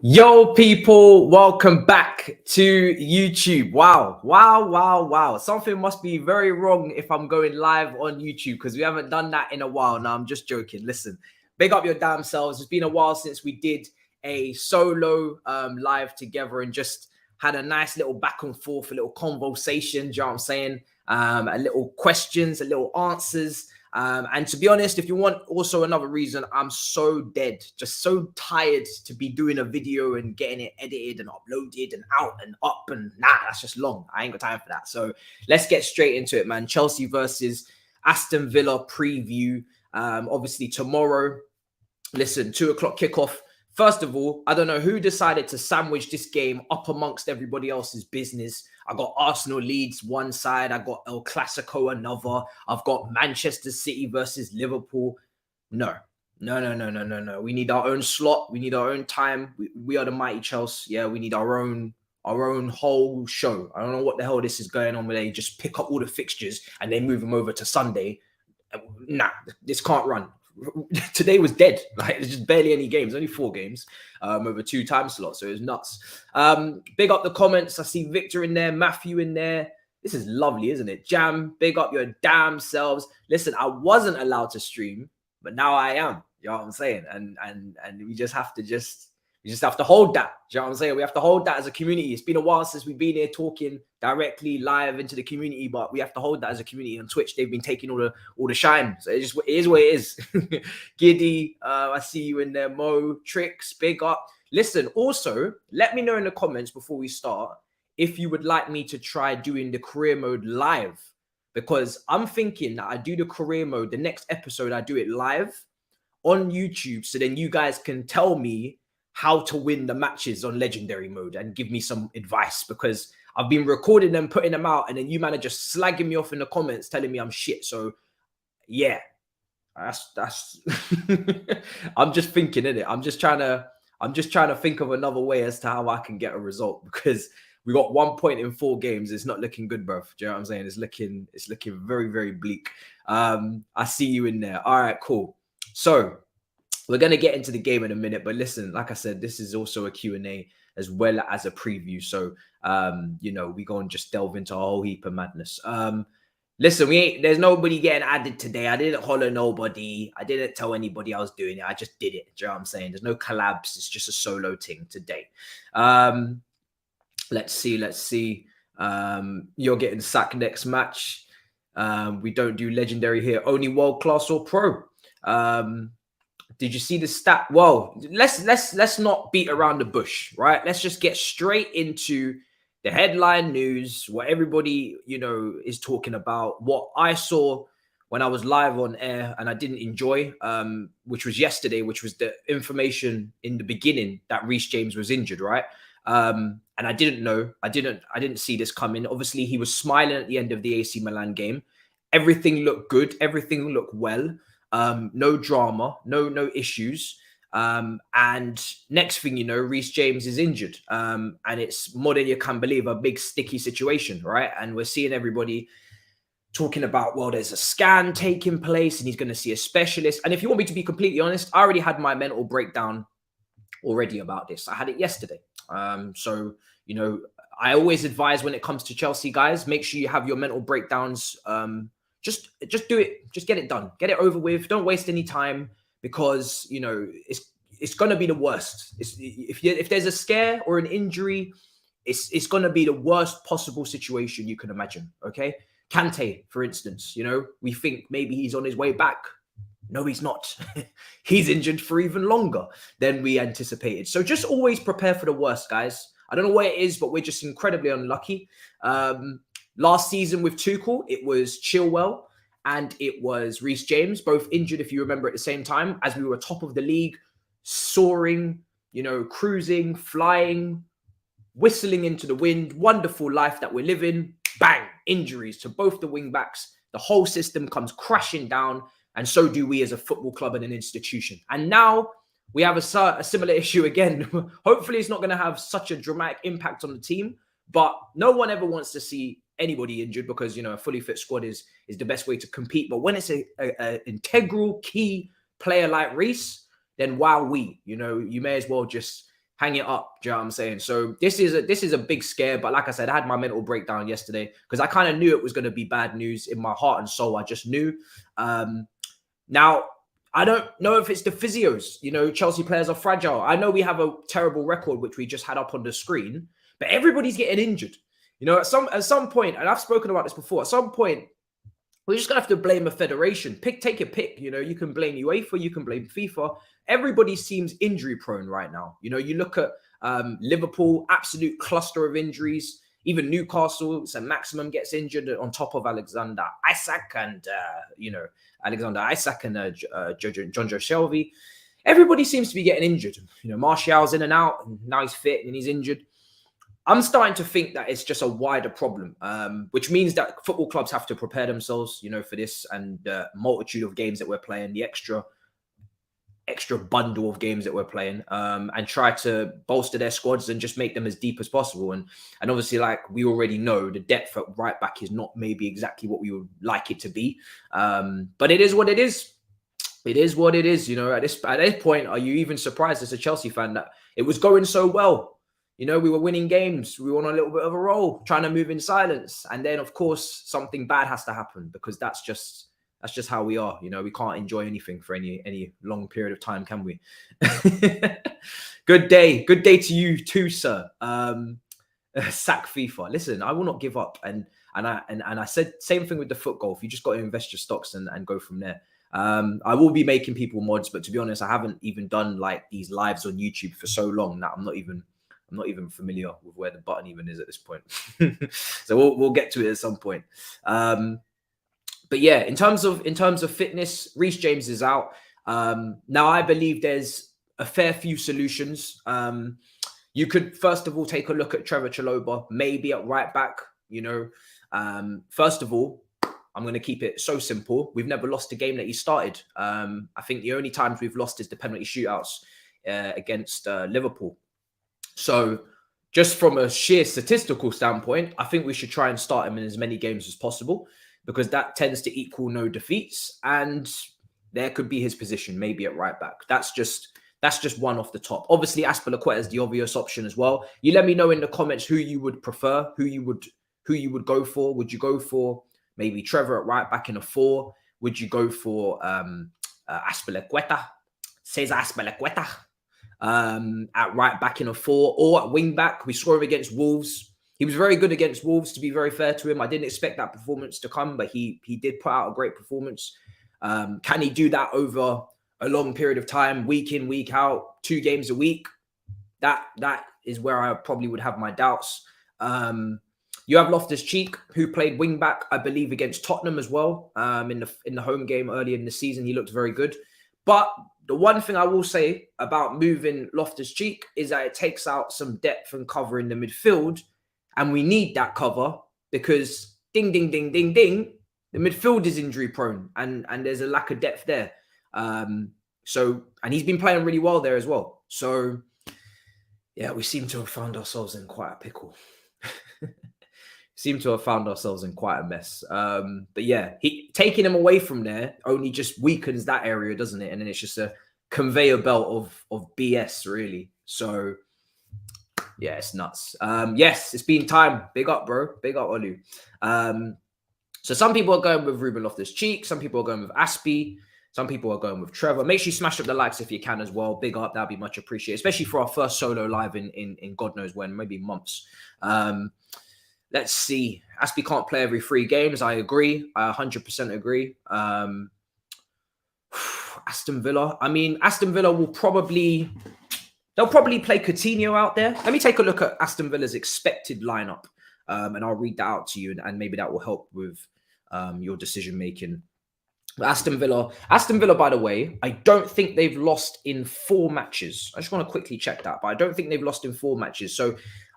Yo, people, welcome back to YouTube. Wow. Something must be very wrong if I'm going live on YouTube because we haven't done that in a while. Now, I'm just joking. Listen, big up your damn selves. It's been a while since we did a solo live together and just had a nice little back and forth, a little conversation, do you know what I'm saying? A little questions, a little answers. And to be honest, if you want also another reason, I'm so dead, just so tired to be doing a video and getting it edited and uploaded and out and up and that's just long. I ain't got time for that. So let's get straight into it, man. Chelsea versus Aston Villa preview. Obviously tomorrow, listen, 2 o'clock kickoff. First of all, I don't know who decided to sandwich this game up amongst everybody else's business. I got Arsenal Leeds one side. I got El Clasico another. I've got Manchester City versus Liverpool. No. We need our own slot. We need our own time. We are the mighty Chelsea. Yeah, we need our own whole show. I don't know what the hell this is going on where they just pick up all the fixtures and they move them over to Sunday. Nah, this can't run. Today was dead. Like, there's just barely any games, only 4 games over 2 time slots. So it was nuts. Big up the comments. I see Victor in there, Matthew in there. This is lovely, isn't it? Jam, big up your damn selves. Listen, I wasn't allowed to stream, but now I am. You know what I'm saying? And we just have to hold that. Do you know what I'm saying? We have to hold that as a community. It's been a while since we've been here talking directly live into the community, but we have to hold that as a community. On Twitch, they've been taking all the shine. So it is what it is. Giddy, I see you in there. Mo, Tricks, big up. Listen, also, let me know in the comments before we start if you would like me to try doing the career mode live, because I'm thinking that I do the career mode, the next episode, I do it live on YouTube. So then you guys can tell me how to win the matches on legendary mode and give me some advice, because I've been recording them, putting them out, and then you man are just slagging me off in the comments telling me I'm shit. So yeah, that's I'm just thinking in it. I'm just trying to think of another way as to how I can get a result, because we got 1 point in 4 games. It's not looking good, bro. Do you know what I'm saying? It's looking very, very bleak. I see you in there. All right, cool. So we're going to get into the game in a minute, but listen, like I said, this is also a Q&A as well as a preview. So, you know, we go and just delve into a whole heap of madness. Listen, there's nobody getting added today. I didn't holler nobody. I didn't tell anybody I was doing it. I just did it. Do you know what I'm saying? There's no collabs. It's just a solo thing today. Let's see. You're getting sacked next match. We don't do legendary here. Only world class or pro. Did you see the stat? Well, let's not beat around the bush, right? Let's just get straight into the headline news, what everybody, you know, is talking about, what I saw when I was live on air and I didn't enjoy, which was yesterday, which was the information in the beginning that Reece James was injured, right? And I didn't know. I didn't see this coming. Obviously, he was smiling at the end of the AC Milan game. Everything looked good. Everything looked well. No drama, no issues. And next thing you know, Reece James is injured. And it's more than you can believe, a big sticky situation, right? And we're seeing everybody talking about, well, there's a scan taking place and he's going to see a specialist. And if you want me to be completely honest, I already had my mental breakdown already about this. I had it yesterday. So, you know, I always advise when it comes to Chelsea, guys, make sure you have your mental breakdowns. Just do it. Just get it done. Get it over with. Don't waste any time, because, you know, it's going to be the worst. If there's a scare or an injury, it's going to be the worst possible situation you can imagine. Okay. Kante, for instance, you know, we think maybe he's on his way back. No, he's not. He's injured for even longer than we anticipated. So just always prepare for the worst, guys. I don't know what it is, but we're just incredibly unlucky. Last season with Tuchel, it was Chilwell and it was Reece James, both injured, if you remember, at the same time, as we were top of the league, soaring, you know, cruising, flying, whistling into the wind. Wonderful life that we're living. Bang! Injuries to both the wing backs. The whole system comes crashing down. And so do we as a football club and an institution. And now we have a similar issue again. Hopefully it's not going to have such a dramatic impact on the team, but no one ever wants to see anybody injured, because, you know, a fully fit squad is the best way to compete. But when it's a integral key player like Reece, then wow, you know, you may as well just hang it up. Do you know what I'm saying? So this is a big scare. But like I said, I had my mental breakdown yesterday because I kind of knew it was going to be bad news in my heart and soul. I just knew. Now, I don't know if it's the physios. You know, Chelsea players are fragile. I know we have a terrible record, which we just had up on the screen, but everybody's getting injured. You know, at some point, and I've spoken about this before, at some point, we're just going to have to blame a federation. Take your pick. You know, you can blame UEFA, you can blame FIFA. Everybody seems injury prone right now. You know, you look at Liverpool, absolute cluster of injuries. Even Newcastle, St. Maximum gets injured on top of Alexander Isak and, Alexander Isak and John Joe Shelby. Everybody seems to be getting injured. You know, Martial's in and out, and now he's fit and he's injured. I'm starting to think that it's just a wider problem, which means that football clubs have to prepare themselves, you know, for this and the multitude of games that we're playing, the extra bundle of games that we're playing, and try to bolster their squads and just make them as deep as possible. And obviously, like we already know, the depth at right back is not maybe exactly what we would like it to be. But it is what it is. It is what it is. You know, at this point, are you even surprised as a Chelsea fan that it was going so well? You know, we were winning games. We were on a little bit of a roll, trying to move in silence. And then, of course, something bad has to happen because that's just how we are. You know, we can't enjoy anything for any long period of time, can we? Good day to you too, sir. Sack FIFA. Listen, I will not give up. And I said same thing with the foot golf. You just got to invest your stocks and go from there. I will be making people mods, but to be honest, I haven't even done like these lives on YouTube for so long that I'm not even familiar with where the button even is at this point. So we'll get to it at some point. But yeah, in terms of fitness, Reece James is out. Now I believe there's a fair few solutions. You could first of all take a look at Trevor Chalobah, maybe at right back. You know, first of all, I'm going to keep it so simple. We've never lost a game that he started. I think the only times we've lost is the penalty shootouts against Liverpool. So just from a sheer statistical standpoint, I think we should try and start him in as many games as possible because that tends to equal no defeats. And there could be his position, maybe at right back. That's just one off the top. Obviously, Azpilicueta is the obvious option as well. You let me know in the comments who you would prefer, who you would go for. Would you go for maybe Trevor at right back in a 4? Would you go for Azpilicueta? Cesar Azpilicueta at right back in a 4 or at wing back? We saw him against Wolves. He was very good against Wolves, to be very fair to him. I didn't expect that performance to come, but he did put out a great performance. Can he do that over a long period of time, week in, week out, 2 games a week? That is where I probably would have my doubts. You have Loftus-Cheek, who played wing back, I believe, against Tottenham as well. In the home game earlier in the season, he looked very good. But the one thing I will say about moving Loftus-Cheek is that it takes out some depth and cover in the midfield. And we need that cover because ding, ding, ding, ding, ding, the midfield is injury prone and there's a lack of depth there. And he's been playing really well there as well. So yeah, we seem to have found ourselves in quite a pickle. Seem to have found ourselves in quite a mess. But yeah, taking him away from there only just weakens that area, doesn't it? And then it's just a conveyor belt of BS, really. So yeah, it's nuts. Yes, it's been time. Big up, bro. Big up, Olu. So some people are going with Ruben Loftus-Cheek. Some people are going with Aspie. Some people are going with Trevor. Make sure you smash up the likes if you can as well. Big up. That'd be much appreciated, especially for our first solo live in God knows when, maybe months. Let's see. Aspie can't play every 3 games. I agree. I 100% agree. Aston Villa. I mean, Aston Villa will probably... They'll probably play Coutinho out there. Let me take a look at Aston Villa's expected lineup, and I'll read that out to you, and maybe that will help with your decision-making. Aston Villa, by the way, I don't think they've lost in 4 matches. I just want to quickly check that, but I don't think they've lost in 4 matches. So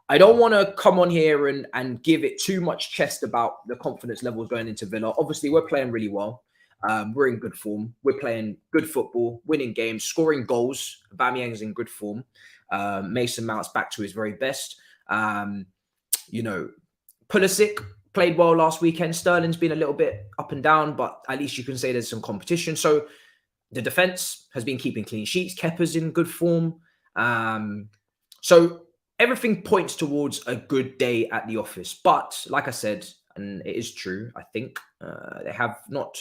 I don't want to come on here and give it too much chest about the confidence levels going into Villa. Obviously, we're playing really well. We're in good form. We're playing good football, winning games, scoring goals. Aubameyang's in good form. Mason Mount's back to his very best. Pulisic played well last weekend. Sterling's been a little bit up and down, but at least you can say there's some competition. So the defense has been keeping clean sheets. Kepa's in good form. So everything points towards a good day at the office. But like I said, and it is true, I think they have not.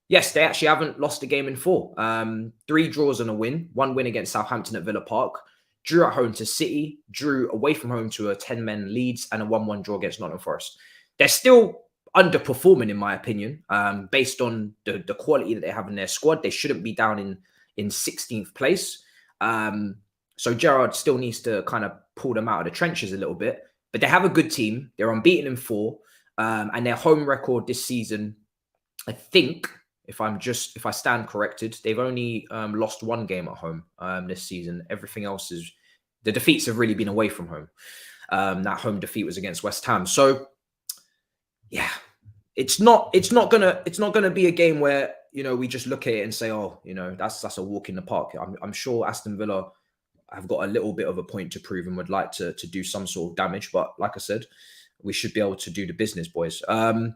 Yes, they actually haven't lost a game in 4. 3 draws and a win. 1 win against Southampton at Villa Park. Drew at home to City. Drew away from home to a 10-man Leeds, and a 1-1 draw against Nottingham Forest. They're still underperforming, in my opinion, based on the quality that they have in their squad. They shouldn't be down in 16th place. So Gerrard still needs to kind of pull them out of the trenches a little bit. But they have a good team. They're unbeaten in 4. And their home record this season, I think, if I stand corrected, they've only lost 1 game at home this season. Everything else is, the defeats have really been away from home. That home defeat was against West Ham. So yeah, it's not gonna be a game where, you know, we just look at it and say, oh, you know, that's a walk in the park. I'm sure Aston Villa have got a little bit of a point to prove and would like to do some sort of damage. But like I said, we should be able to do the business, boys and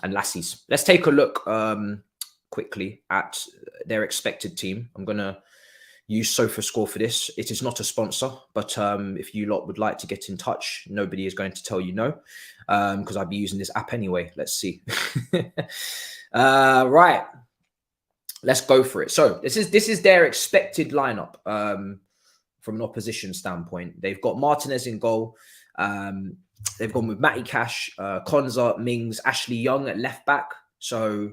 lassies. Let's take a look quickly at their expected team. I'm going to use SofaScore for this. It is not a sponsor, but if you lot would like to get in touch, nobody is going to tell you no, because I'd be using this app anyway. Let's see. Right. Let's go for it. So this is their expected lineup from an opposition standpoint. They've got Martinez in goal. They've gone with Matty Cash, Konza, Mings, Ashley Young at left back. So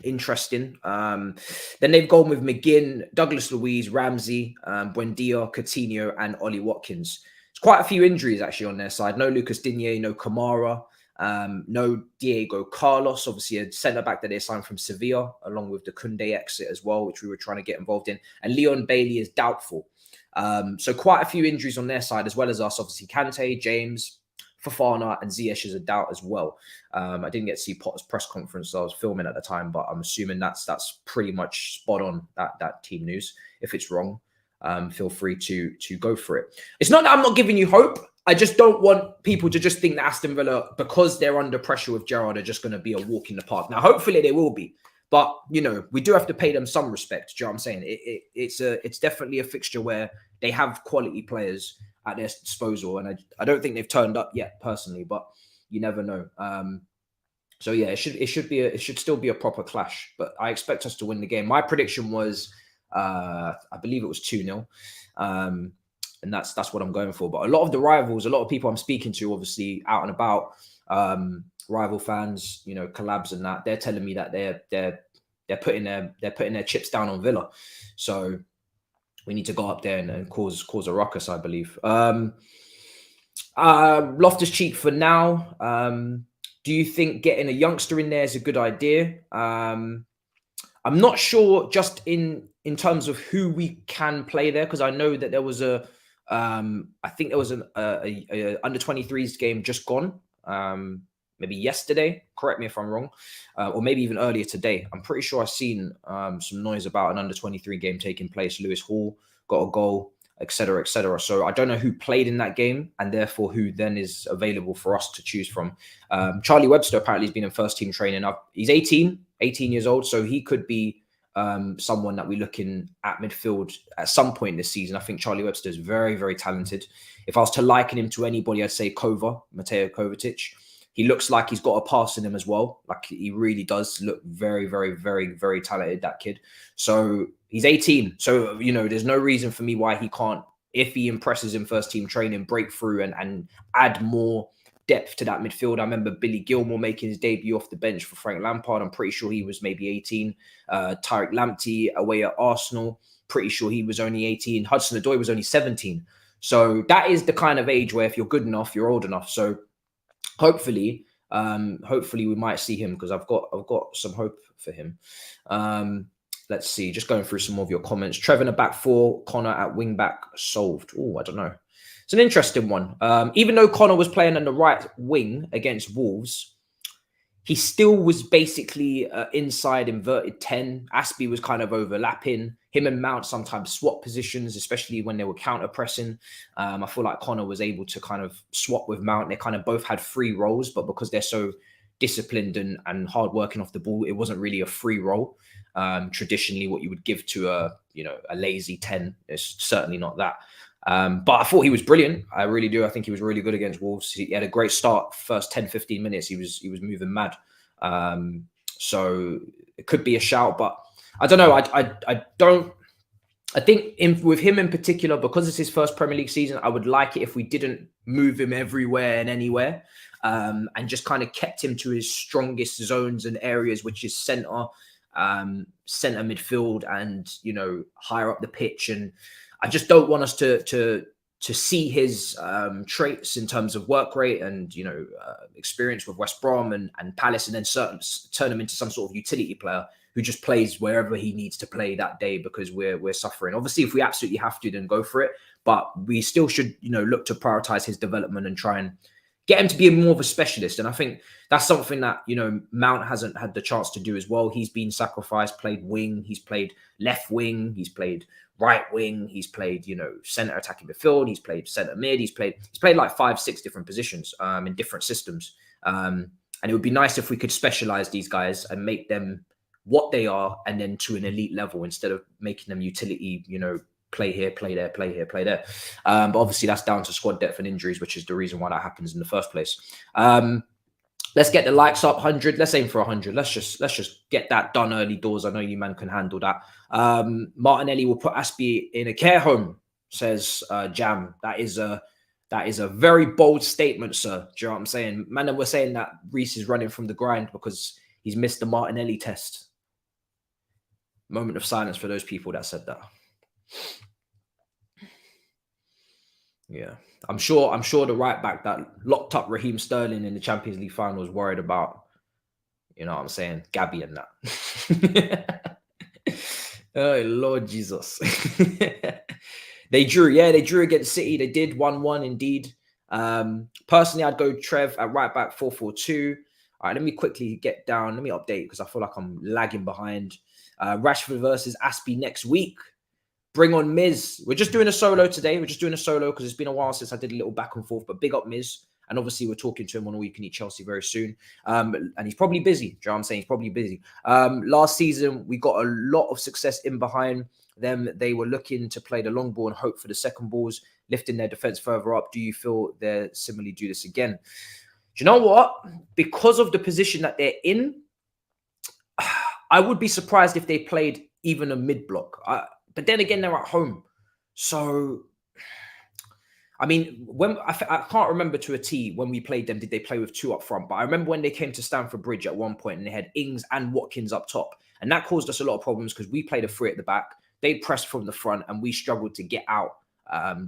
interesting. Then they've gone with McGinn, Douglas Luiz, Ramsey, Buendia, Coutinho, and Ollie Watkins. There's quite a few injuries actually on their side. No Lucas Digne, no Kamara, no Diego Carlos, obviously a centre-back that they signed from Sevilla, along with the Koundé exit as well, which we were trying to get involved in. And Leon Bailey is doubtful. So quite a few injuries on their side, as well as us. Obviously, Kante, James, Fofana, and Ziyech is a doubt as well. I didn't get to see Potter's press conference, so I was filming at the time, but I'm assuming that's pretty much spot on, that team news. If it's wrong, feel free to go for it. It's not that I'm not giving you hope. I just don't want people to just think that Aston Villa, because they're under pressure with Gerrard, are just going to be a walk in the park. Now, hopefully they will be. But, you know, we do have to pay them some respect. Do you know what I'm saying? It's definitely a fixture where they have quality players at their disposal. And I don't think they've turned up yet, personally, but you never know. So, yeah, it should still be a proper clash. But I expect us to win the game. My prediction was, I believe it was 2-0. And that's what I'm going for. But a lot of the rivals, a lot of people I'm speaking to, obviously out and about, rival fans, you know, collabs and that, they're telling me that they're putting their chips down on Villa. So we need to go up there and cause a ruckus, I believe. Loftus-Cheek for now. Do you think getting a youngster in there is a good idea? I'm not sure just in terms of who we can play there, because I know that there was I think there was an under 23s game just gone, maybe yesterday. Correct me if I'm wrong, or maybe even earlier today. I'm pretty sure I've seen some noise about an under 23 game taking place. Lewis Hall got a goal, etc., etc. So I don't know who played in that game, and therefore who then is available for us to choose from. Charlie Webster apparently has been in first team training. He's 18 years old, so he could be someone that we're looking at midfield at some point this season. I think Charlie Webster is very, very talented. If I was to liken him to anybody, I'd say Mateo Kovacic. He looks like he's got a pass in him as well. Like, he really does look very, very, very, very talented, that kid. So he's 18. So, you know, there's no reason for me why he can't, if he impresses in first team training, break through and add more depth to that midfield. I remember Billy Gilmore making his debut off the bench for Frank Lampard. I'm pretty sure he was maybe 18. Tariq Lamptey away at Arsenal, pretty sure he was only 18. Hudson-Odoi was only 17. So that is the kind of age where if you're good enough, you're old enough. So hopefully we might see him, because I've got some hope for him. Let's see, just going through some more of your comments. Trevor in a back 4, Connor at wing back solved. Oh, I don't know. It's an interesting one. Even though Connor was playing on the right wing against Wolves, he still was basically inside inverted 10. Aspie was kind of overlapping. Him and Mount sometimes swap positions, especially when they were counter pressing. I feel like Connor was able to kind of swap with Mount. They kind of both had free roles, but because they're so disciplined and hard working off the ball. It wasn't really a free role. Traditionally, what you would give to a lazy 10. It's certainly not that. But I thought he was brilliant. I really do. I think he was really good against Wolves. He had a great start. First 10, 15 minutes, he was moving mad. So it could be a shout, but I don't know. I think with him in particular, because it's his first Premier League season, I would like it if we didn't move him everywhere and anywhere, and just kind of kept him to his strongest zones and areas, which is centre midfield and, higher up the pitch. And I just don't want us to see his traits in terms of work rate and, experience with West Brom and Palace, and then turn him into some sort of utility player who just plays wherever he needs to play that day because we're suffering. Obviously, if we absolutely have to, then go for it. But we still should, look to prioritize his development and try and get him to be more of a specialist. And I think that's something that, Mount hasn't had the chance to do as well. He's been sacrificed, played wing, he's played left wing, he's played right wing, he's played, centre attacking midfield, he's played centre mid, he's played like 5-6 different positions in different systems. And it would be nice if we could specialize these guys and make them what they are, and then to an elite level instead of making them utility, play here, play there, play here, play there. But obviously that's down to squad depth and injuries, which is the reason why that happens in the first place. Let's get the likes up 100. Let's aim for 100. Let's just get that done early doors. I know you man can handle that. Martinelli will put Aspie in a care home, says Jam. That is a very bold statement, sir. Do you know what I'm saying? Man, we're saying that Reece is running from the grind because he's missed the Martinelli test. Moment of silence for those people that said that. Yeah, I'm sure the right back that locked up Raheem Sterling in the Champions League final was worried about, what I'm saying, Gabby and that. Oh, Lord Jesus. They drew against City. They did 1-1 indeed. Personally, I'd go Trev at right back 4-4-2. All right, let me quickly get down. Let me update because I feel like I'm lagging behind. Rashford versus Aspie next week. Bring on Miz. We're just doing a solo today. We're just doing a solo because it's been a while since I did a little back and forth. But big up Miz. And obviously, we're talking to him on All You Can Eat Chelsea very soon. And he's probably busy. Do you know what I'm saying? He's probably busy. Last season, we got a lot of success in behind them. They were looking to play the long ball and hope for the second balls, lifting their defense further up. Do you feel they'll similarly do this again? Do you know what? Because of the position that they're in, I would be surprised if they played even a mid-block. But then again, they're at home. So, I mean, I can't remember to a T when we played them, did they play with two up front? But I remember when they came to Stamford Bridge at one point and they had Ings and Watkins up top. And that caused us a lot of problems because we played a three at the back. They pressed from the front and we struggled to get out.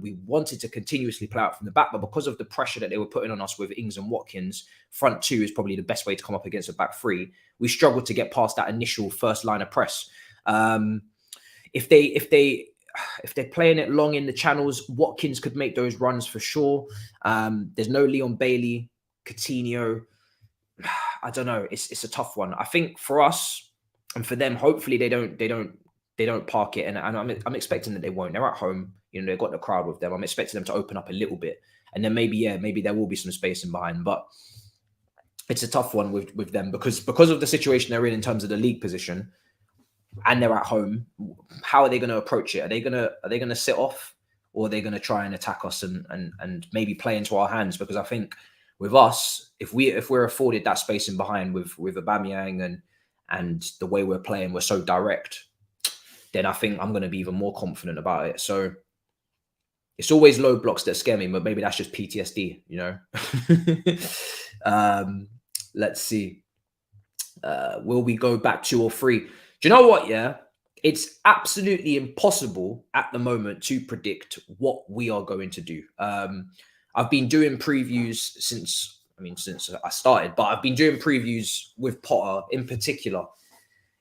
We wanted to continuously play out from the back, but because of the pressure that they were putting on us with Ings and Watkins, front two is probably the best way to come up against a back three. We struggled to get past that initial first line of press. If they're playing it long in the channels, Watkins could make those runs for sure. There's no Leon Bailey, Coutinho. I don't know. It's a tough one. I think for us and for them, hopefully they don't park it, and I'm expecting that they won't. They're at home. They've got the crowd with them. I'm expecting them to open up a little bit, and then maybe there will be some space in behind. But it's a tough one with them because of the situation they're in terms of the league position, and they're at home. How are they going to approach it? Are they going to sit off, or are they going to try and attack us and maybe play into our hands? Because I think with us, if we're afforded that space in behind with Aubameyang and the way we're playing, we're so direct, then I think I'm going to be even more confident about it. So it's always low blocks that scare me, but maybe that's just PTSD, Let's see. Will we go back 2 or 3? Do you know what? Yeah, it's absolutely impossible at the moment to predict what we are going to do. I've been doing previews since I started, but I've been doing previews with Potter in particular.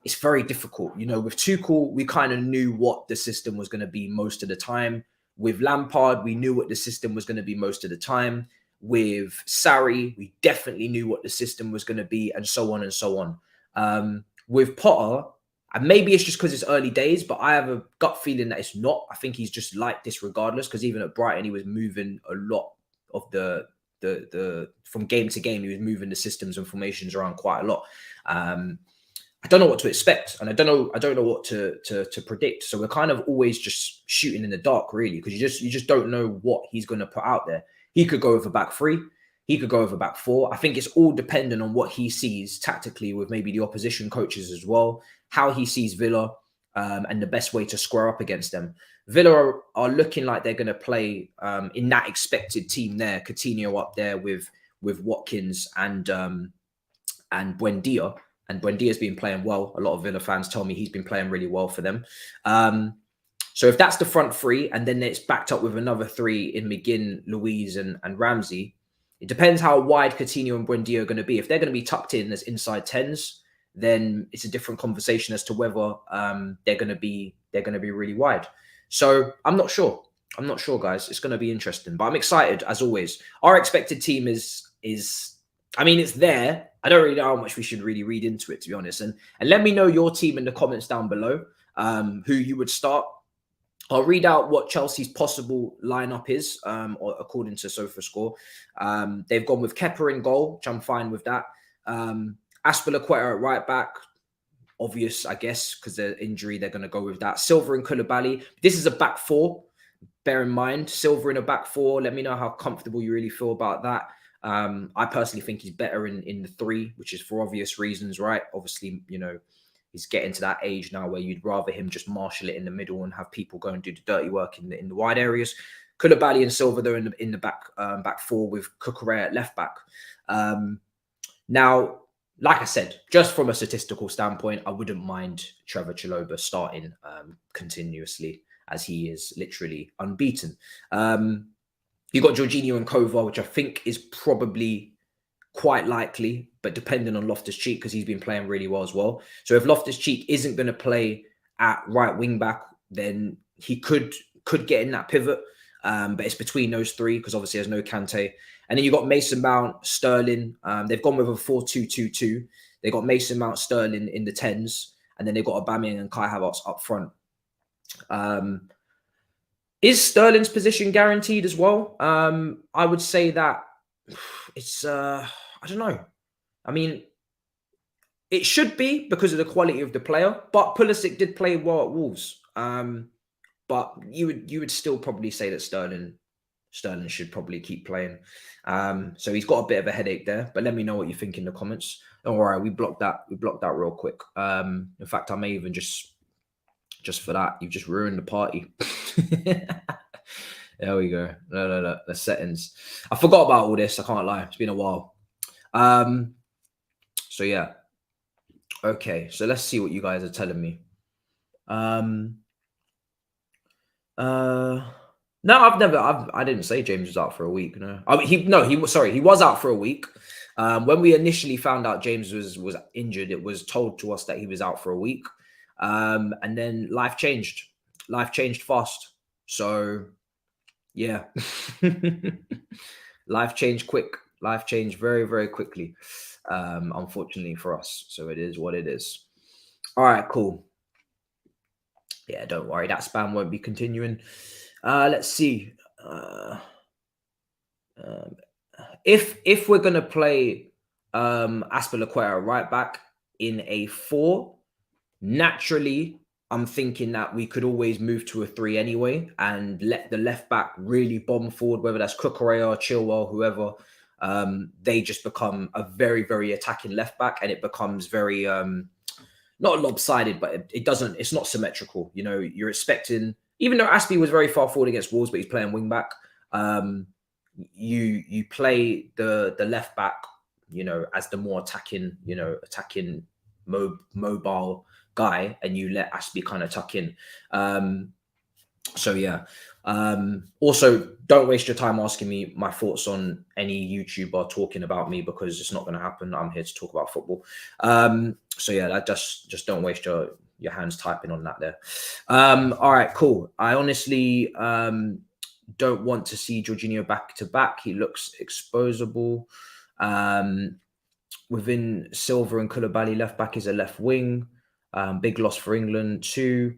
It's very difficult. With Tuchel, we kind of knew what the system was going to be most of the time. With Lampard, we knew what the system was going to be most of the time. With Sarri, we definitely knew what the system was going to be, and so on and so on. With Potter, and maybe it's just because it's early days, but I have a gut feeling that it's not. I think he's just like this regardless, because even at Brighton, he was moving a lot of the from game to game, he was moving the systems and formations around quite a lot. I don't know what to expect, and I don't know what to predict. So we're kind of always just shooting in the dark, really, because you just don't know what he's going to put out there. He could go over back three, he could go over back four. I think it's all dependent on what he sees tactically with maybe the opposition coaches as well, how he sees Villa, and the best way to square up against them. Villa are looking like they're going to play in that expected team there. Coutinho up there with Watkins and Buendia. And Buendia's been playing well. A lot of Villa fans tell me he's been playing really well for them. So if that's the front three, and then it's backed up with another three in McGinn, Louise, and Ramsey, it depends how wide Coutinho and Buendia are going to be. If they're going to be tucked in as inside tens, then it's a different conversation as to whether they're going to be really wide. So I'm not sure. I'm not sure, guys. It's going to be interesting, but I'm excited as always. Our expected team is I mean, it's there. I don't really know how much we should really read into it, to be honest. And let me know your team in the comments down below, who you would start. I'll read out what Chelsea's possible lineup is, according to SofaScore. They've gone with Kepa in goal, which I'm fine with that. Aspilicueta at right back. Obvious, I guess, because their injury, they're going to go with that. Silva and Koulibaly. This is a back four. Bear in mind, Silva in a back four. Let me know how comfortable you really feel about that. I personally think he's better in the three, which is for obvious reasons, right? Obviously, you know, he's getting to that age now where you'd rather him just marshal it in the middle and have people go and do the dirty work in the wide areas. Koulibaly and Silva, they're in the back four with Cucurella at left back. Now, like I said, just from a statistical standpoint, I wouldn't mind Trevor Chalobah starting continuously, as he is literally unbeaten. You've got Jorginho and Kova, which I think is probably quite likely, but depending on Loftus-Cheek, because he's been playing really well as well. So if Loftus-Cheek isn't going to play at right wing back, then he could get in that pivot. But it's between those three, because obviously there's no Kante. And then you've got Mason Mount, Sterling. They've gone with a 4-2-2-2. They've got Mason Mount, Sterling in the 10s. And then they've got Aubameyang and Kai Havertz up front. Is Sterling's position guaranteed as well? I would say that it's, I don't know. I mean, it should be because of the quality of the player, but Pulisic did play well at Wolves. But you would still probably say that Sterling should probably keep playing. So he's got a bit of a headache there, but let me know what you think in the comments. Don't worry, we blocked that real quick. In fact, I may even just for that, you've just ruined the party. There we go. No. The settings. I forgot about all this. I can't lie. It's been a while. So yeah. Okay. So let's see what you guys are telling me. No, I didn't say James was out for a week. No. He was out for a week. When we initially found out James was injured, it was told to us that he was out for a week. And then life changed fast. So yeah, life changed quick. Life changed very, very quickly. Unfortunately for us. So it is what it is. All right, cool. Yeah, don't worry. That spam won't be continuing. Let's see. If we're going to play Aspilicueta right back in a 4, naturally, I'm thinking that we could always move to a 3 anyway and let the left back really bomb forward, whether that's Cucurella, Chilwell, whoever. They just become a very, very attacking left back, and it becomes very not lopsided, but it's not symmetrical. You know, you're expecting, even though Aspie was very far forward against Wolves, but he's playing wing back. You play the left back, you know, as the more attacking mobile guy, and you let Aspie kind of tuck in. So yeah. Also, don't waste your time asking me my thoughts on any YouTuber talking about me, because it's not going to happen. I'm here to talk about football. So yeah, that just don't waste your hands typing on that there. All right, cool. I honestly don't want to see Jorginho back to back. He looks exposable. Within Silva and Koulibaly, left back is a left wing. Big loss for England too.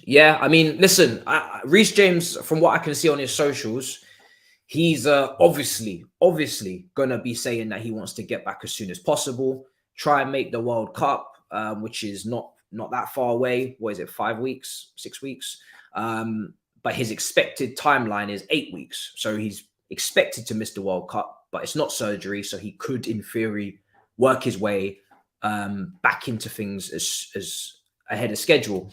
Yeah, I mean, listen, Reece James, from what I can see on his socials, He's obviously going to be saying that he wants to get back as soon as possible, try and make the World Cup, which is not that far away. What is it, 5 weeks, 6 weeks? But his expected timeline is 8 weeks. So he's expected to miss the World Cup, but it's not surgery. So he could, in theory, work his way back into things as ahead of schedule.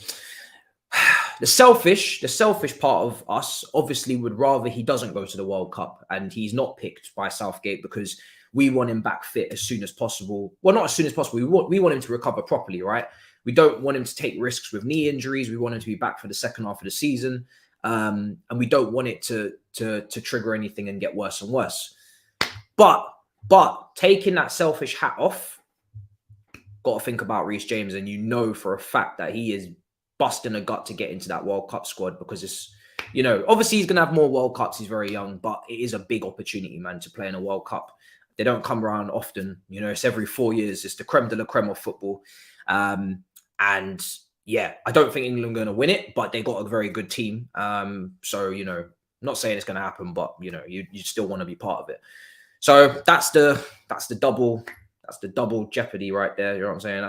The selfish part of us obviously would rather he doesn't go to the World Cup and he's not picked by Southgate, because we want him back fit as soon as possible. Well, not as soon as possible. We want him to recover properly, right? We don't want him to take risks with knee injuries. We want him to be back for the second half of the season. And we don't want it to trigger anything and get worse and worse. But taking that selfish hat off, got to think about Reece James, and you know for a fact that he is busting a gut to get into that World Cup squad, because it's, you know, obviously he's going to have more World Cups. He's very young, but it is a big opportunity, man, to play in a World Cup. They don't come around often. You know, it's every 4 years. It's the creme de la creme of football. And yeah, I don't think England are going to win it, but they got a very good team. So, you know, not saying it's going to happen, but, you know, you still want to be part of it. So that's the double jeopardy right there. You know what I'm saying?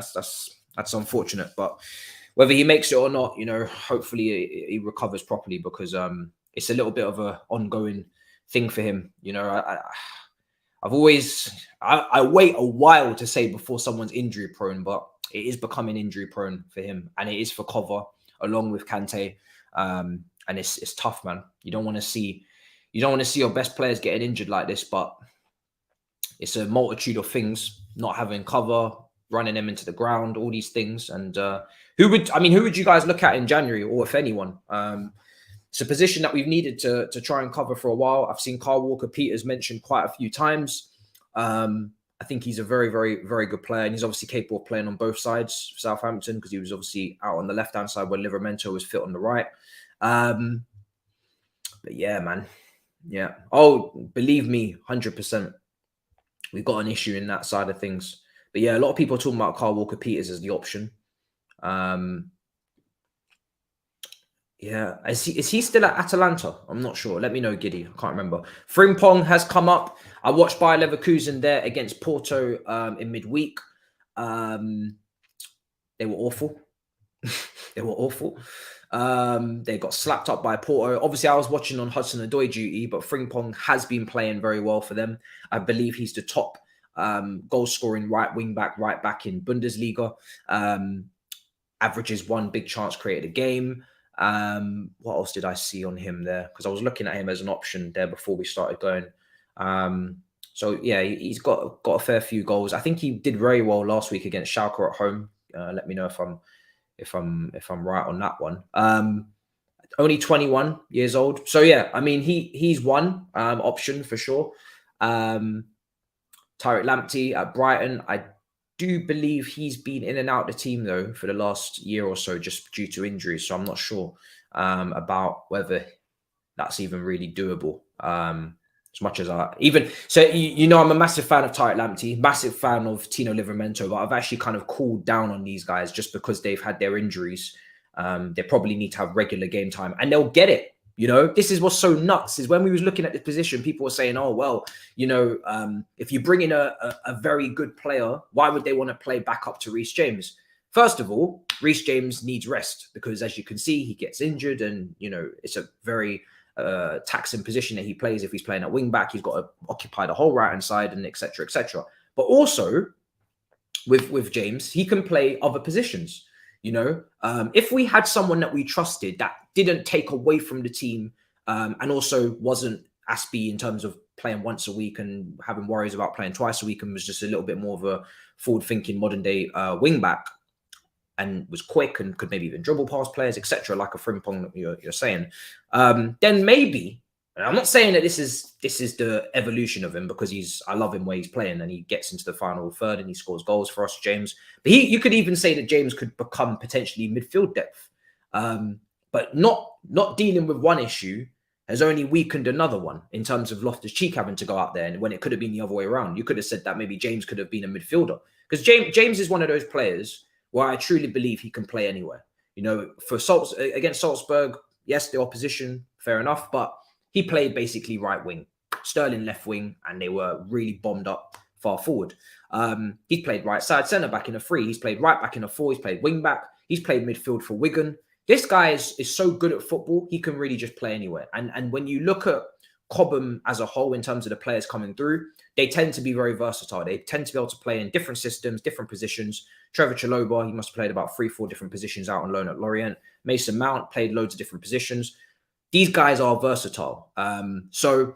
That's unfortunate, but whether he makes it or not, you know, hopefully he recovers properly, because it's a little bit of a ongoing thing for him. You know, I wait a while to say before someone's injury prone, but it is becoming injury prone for him, and it is for cover along with Kante. And it's tough, man. You don't want to see your best players getting injured like this, but it's a multitude of things, not having cover, running them into the ground, all these things. And who would you guys look at in January, or if anyone? It's a position that we've needed to try and cover for a while. I've seen Kyle Walker-Peters mentioned quite a few times. I think he's a very, very, very good player, and he's obviously capable of playing on both sides for Southampton, because he was obviously out on the left-hand side when Livramento was fit on the right. But yeah, man. Yeah. Oh, believe me, 100%. We've got an issue in that side of things. But yeah, a lot of people are talking about Kyle Walker-Peters as the option. Yeah, is he still at Atalanta? I'm not sure. Let me know, Giddy. I can't remember. Frimpong has come up. I watched Bayer Leverkusen there against Porto in midweek. They were awful. They were awful. They got slapped up by Porto. Obviously, I was watching on Hudson-Odoi duty, but Frimpong has been playing very well for them. I believe he's the top goal-scoring right back in Bundesliga. Averages 1 big chance created a game. What else did I see on him there? Because I was looking at him as an option there before we started going. So yeah, he's got a fair few goals. I think he did very well last week against Schalke at home. Let me know if I'm right on that one. Only 21 years old. So yeah, I mean he's one option for sure. Tariq Lamptey at Brighton, I do believe he's been in and out the team though for the last year or so, just due to injuries. So I'm not sure about whether that's even really doable. As much as you know, I'm a massive fan of Tariq Lamptey, massive fan of Tino Livramento, but I've actually kind of cooled down on these guys just because they've had their injuries. They probably need to have regular game time, and they'll get it. You know, this is what's so nuts is when we was looking at this position, people were saying, oh, well, you know, if you bring in a very good player, why would they want to play back up to Reece James? First of all, Reece James needs rest because, as you can see, he gets injured, and, you know, it's a very taxing position that he plays. If he's playing at wing back, he's got to occupy the whole right hand side, and etc. etc. But also with James, he can play other positions. You know, if we had someone that we trusted that didn't take away from the team and also wasn't Aspie in terms of playing once a week and having worries about playing twice a week, and was just a little bit more of a forward-thinking modern day wing back, and was quick and could maybe even dribble past players, etc., like a Frimpong that you're saying, then maybe. And I'm not saying that this is the evolution of him, because I love him where he's playing and he gets into the final third and he scores goals for us, James. But you could even say that James could become potentially midfield depth. But not dealing with one issue has only weakened another one in terms of Loftus-Cheek having to go out there, and when it could have been the other way around. You could have said that maybe James could have been a midfielder, because James is one of those players where I truly believe he can play anywhere. You know, against Salzburg, yes, the opposition, fair enough, but he played basically right wing. Sterling left wing, and they were really bombed up far forward. He's played right side centre back in a 3. He's played right back in a 4. He's played wing back. He's played midfield for Wigan. This guy is so good at football. He can really just play anywhere. And when you look at Cobham as a whole in terms of the players coming through, they tend to be very versatile. They tend to be able to play in different systems, different positions. Trevor Chalobah, he must have played about 3-4 different positions out on loan at Lorient. Mason Mount played loads of different positions. These guys are versatile. So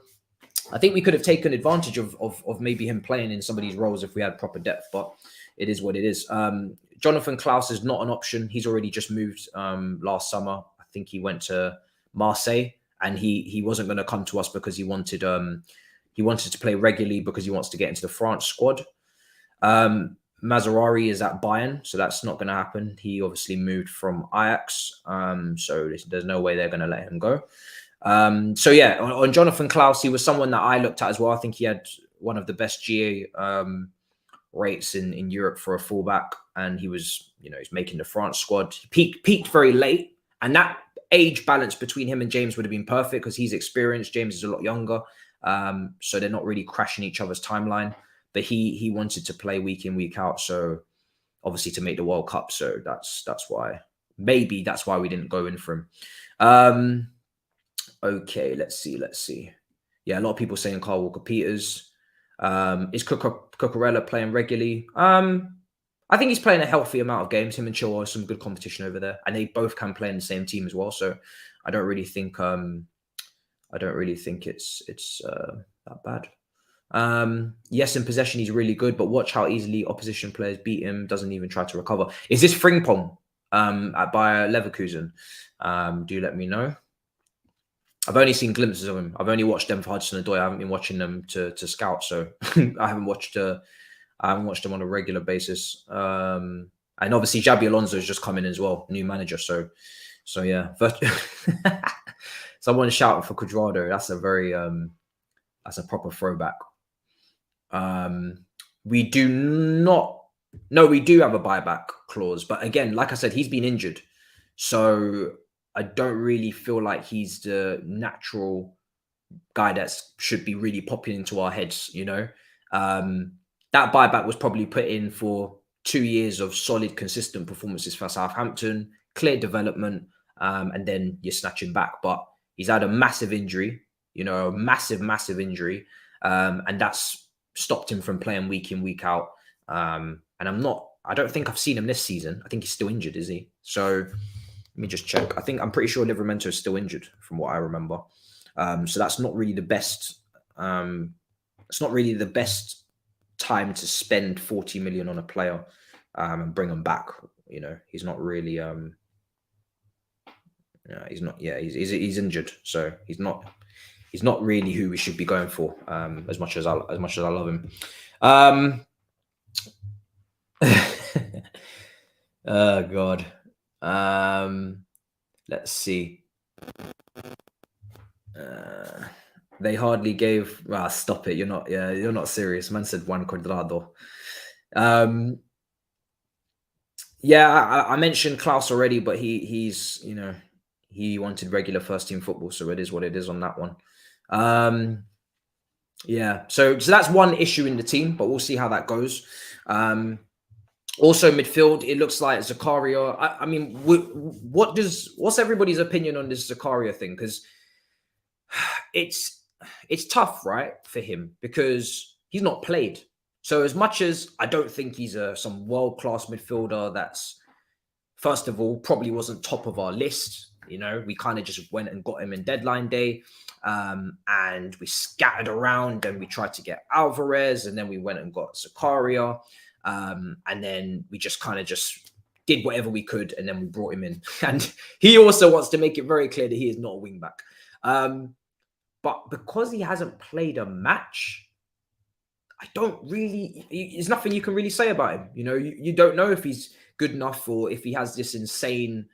I think we could have taken advantage of maybe him playing in some of these roles if we had proper depth, but it is what it is. Jonathan Klaus is not an option. He's already just moved last summer. I think he went to Marseille, and he wasn't going to come to us because he wanted to play regularly because he wants to get into the France squad. Mazarari is at Bayern, so that's not going to happen. He obviously moved from Ajax, so there's no way they're going to let him go. So yeah, on Jonathan Klaus, he was someone that I looked at as well. I think he had one of the best GA rates in Europe for a fullback, and he was, he's making the France squad. He peaked very late, and that age balance between him and James would have been perfect because he's experienced. James is a lot younger, so they're not really crashing each other's timeline. But he wanted to play week in, week out, so obviously to make the World Cup. So that's why. Maybe that's why we didn't go in for him. Okay, let's see. Yeah, a lot of people saying Carl Walker-Peters. Is Cucurella playing regularly? I think he's playing a healthy amount of games. Him and Chilwell are some good competition over there, and they both can play in the same team as well. So I don't really think it's that bad. Yes, in possession he's really good, but watch how easily opposition players beat him. Doesn't even try to recover. Is this Frimpong at Bayer Leverkusen? Do let me know. I've only seen glimpses of him. I've only watched them for Hudson-Odoi. I haven't been watching them to scout, so I haven't watched them on a regular basis. And obviously Xabi Alonso has just come in as well, new manager. So yeah. Someone shouting for Cuadrado. That's a very that's a proper throwback. We do have a buyback clause, but again, like I said, he's been injured, so I don't really feel like he's the natural guy that should be really popping into our heads. That buyback was probably put in for 2 years of solid, consistent performances for Southampton, clear development, and then you're snatching back. But he's had a massive injury, a massive injury, and that's stopped him from playing week in, week out. And I don't think I've seen him this season. I think he's still injured, is he? So let me just check. I'm pretty sure Livramento is still injured from what I remember. So that's not really the best. It's not really the best time to spend 40 million on a player and bring him back. He's not really. He's not. Yeah, he's injured, so he's not really who we should be going for. As much as I love him. Oh God. Let's see. They hardly gave. Well, stop it. You're not serious. Man said Juan Cuadrado. I mentioned Klaus already, but he's he wanted regular first team football, so it is what it is on that one. So that's one issue in the team, but we'll see how that goes. Also midfield, it looks like Zakaria. I mean, what's everybody's opinion on this Zakaria thing? Because it's tough, right, for him because he's not played. So as much as I don't think he's some world-class midfielder that's, first of all, probably wasn't top of our list. We kind of just went and got him in deadline day, and we scattered around and we tried to get Alvarez, and then we went and got Zakaria, and then we just kind of just did whatever we could, and then we brought him in. And he also wants to make it very clear that he is not a wing back. But because he hasn't played a match, there's nothing you can really say about him. You don't know if he's good enough or if he has this insane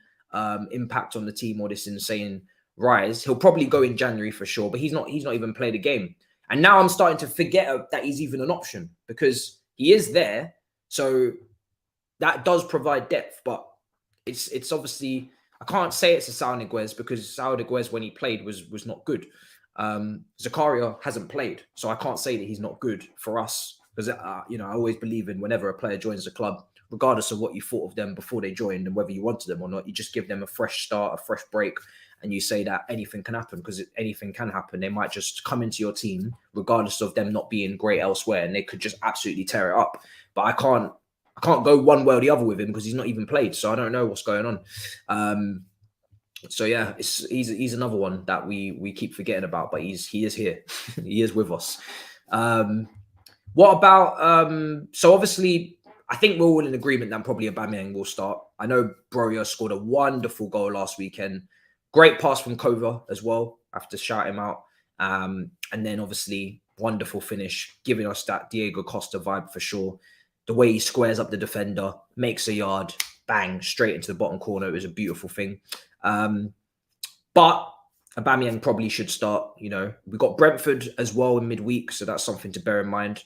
impact on the team or this insane rise. He'll probably go in January for sure, but he's not even played a game. And now I'm starting to forget that he's even an option because he is there. So that does provide depth, but it's obviously, I can't say it's a Saúl Ñíguez because Saúl Ñíguez when he played was not good. Zakaria hasn't played, so I can't say that he's not good for us because you know, I always believe in whenever a player joins the club, regardless of what you thought of them before they joined and whether you wanted them or not, you just give them a fresh start, a fresh break, and you say that anything can happen because anything can happen. They might just come into your team regardless of them not being great elsewhere, and they could just absolutely tear it up. But I can't go one way or the other with him because he's not even played, so I don't know what's going on. So yeah, he's another one that we keep forgetting about, but he is here. He is with us. What about so obviously I think we're all in agreement that probably Aubameyang will start. I know Broja scored a wonderful goal last weekend. Great pass from Kova as well. I have to shout him out. And then obviously wonderful finish, giving us that Diego Costa vibe for sure. The way he squares up the defender, makes a yard, bang, straight into the bottom corner. It was a beautiful thing. But Aubameyang probably should start. You know, we got Brentford as well in midweek, so that's something to bear in mind.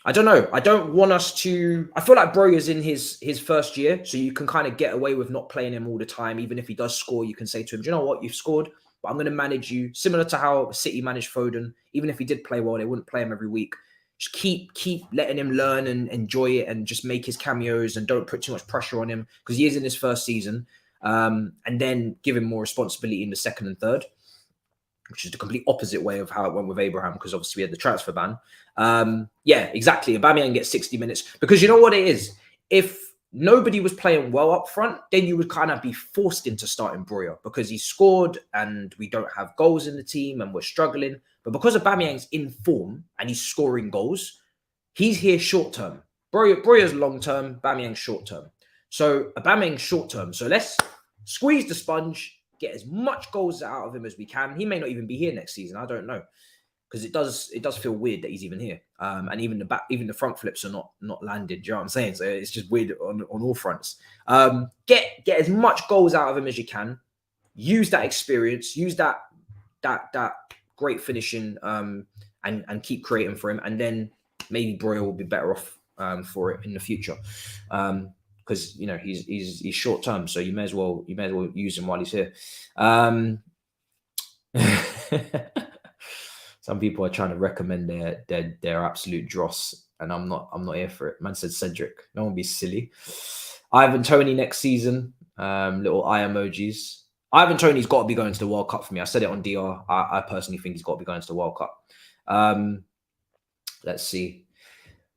I don't know. I don't want us to. I feel like Broja's in his first year, so you can kind of get away with not playing him all the time. Even if he does score, you can say to him, "Do you know what? You've scored, but I'm going to manage you." Similar to how City managed Foden. Even if he did play well, they wouldn't play him every week. Just keep letting him learn and enjoy it, and just make his cameos, and don't put too much pressure on him because he is in his first season. And then give him more responsibility in the second and third, which is the complete opposite way of how it went with Abraham, because obviously we had the transfer ban. Yeah, exactly. Aubameyang gets 60 minutes because you know what it is? If nobody was playing well up front, then you would kind of be forced into starting Broja because he scored and we don't have goals in the team and we're struggling. But because Aubameyang's in form and he's scoring goals, he's here short term. Broja's long term, Aubameyang's short term. So Aubameyang's short term. So let's squeeze the sponge, get as much goals out of him as we can. He may not even be here next season. I don't know, because it does feel weird that he's even here. And even the front flips are not landed. Do you know what I'm saying? So it's just weird on all fronts. Get as much goals out of him as you can. Use that experience. Use that great finishing. And keep creating for him. And then maybe Broja will be better off for it in the future. Because you know he's short term, so you may as well use him while he's here. Some people are trying to recommend their absolute dross, and I'm not here for it. Man said Cedric. No one be silly. Ivan Toney next season. Little eye emojis. Ivan Toney's got to be going to the World Cup for me. I said it on DR. I personally think he's got to be going to the World Cup. Let's see.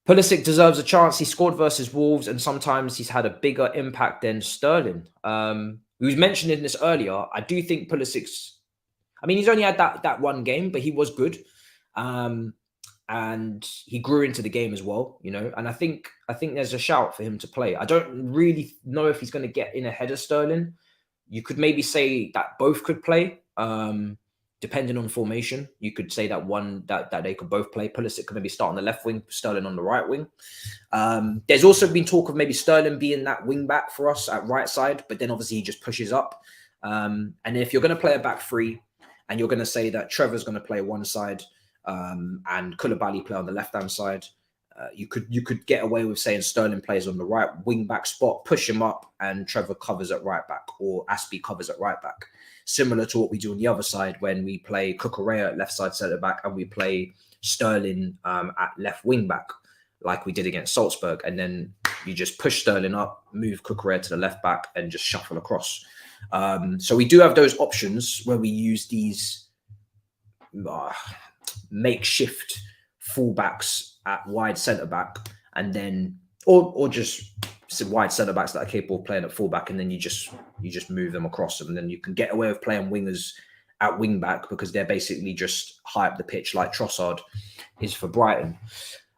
Pulisic deserves a chance. He scored versus Wolves, and sometimes he's had a bigger impact than Sterling. We was mentioning this earlier. I do think Pulisic's... I mean, he's only had that one game, but he was good. And he grew into the game as well, you know. And I think there's a shout for him to play. I don't really know if he's going to get in ahead of Sterling. You could maybe say that both could play. Depending on formation, you could say that they could both play. Pulisic could maybe start on the left wing, Sterling on the right wing. There's also been talk of maybe Sterling being that wing back for us at right side, but then obviously he just pushes up. And if you're going to play a back three, and you're going to say that Trevor's going to play one side and Koulibaly play on the left hand side, you could get away with saying Sterling plays on the right wing back spot, push him up, and Trevor covers at right back, or Aspie covers at right back. Similar to what we do on the other side when we play Cucurella at left side centre back and we play Sterling at left wing back, like we did against Salzburg. And then you just push Sterling up, move Cucurella to the left back, and just shuffle across. So we do have those options where we use these makeshift fullbacks at wide centre back, and then or just wide centre backs that are capable of playing at fullback, and then you just move them across them, and then you can get away with playing wingers at wing back because they're basically just high up the pitch, like Trossard is for Brighton.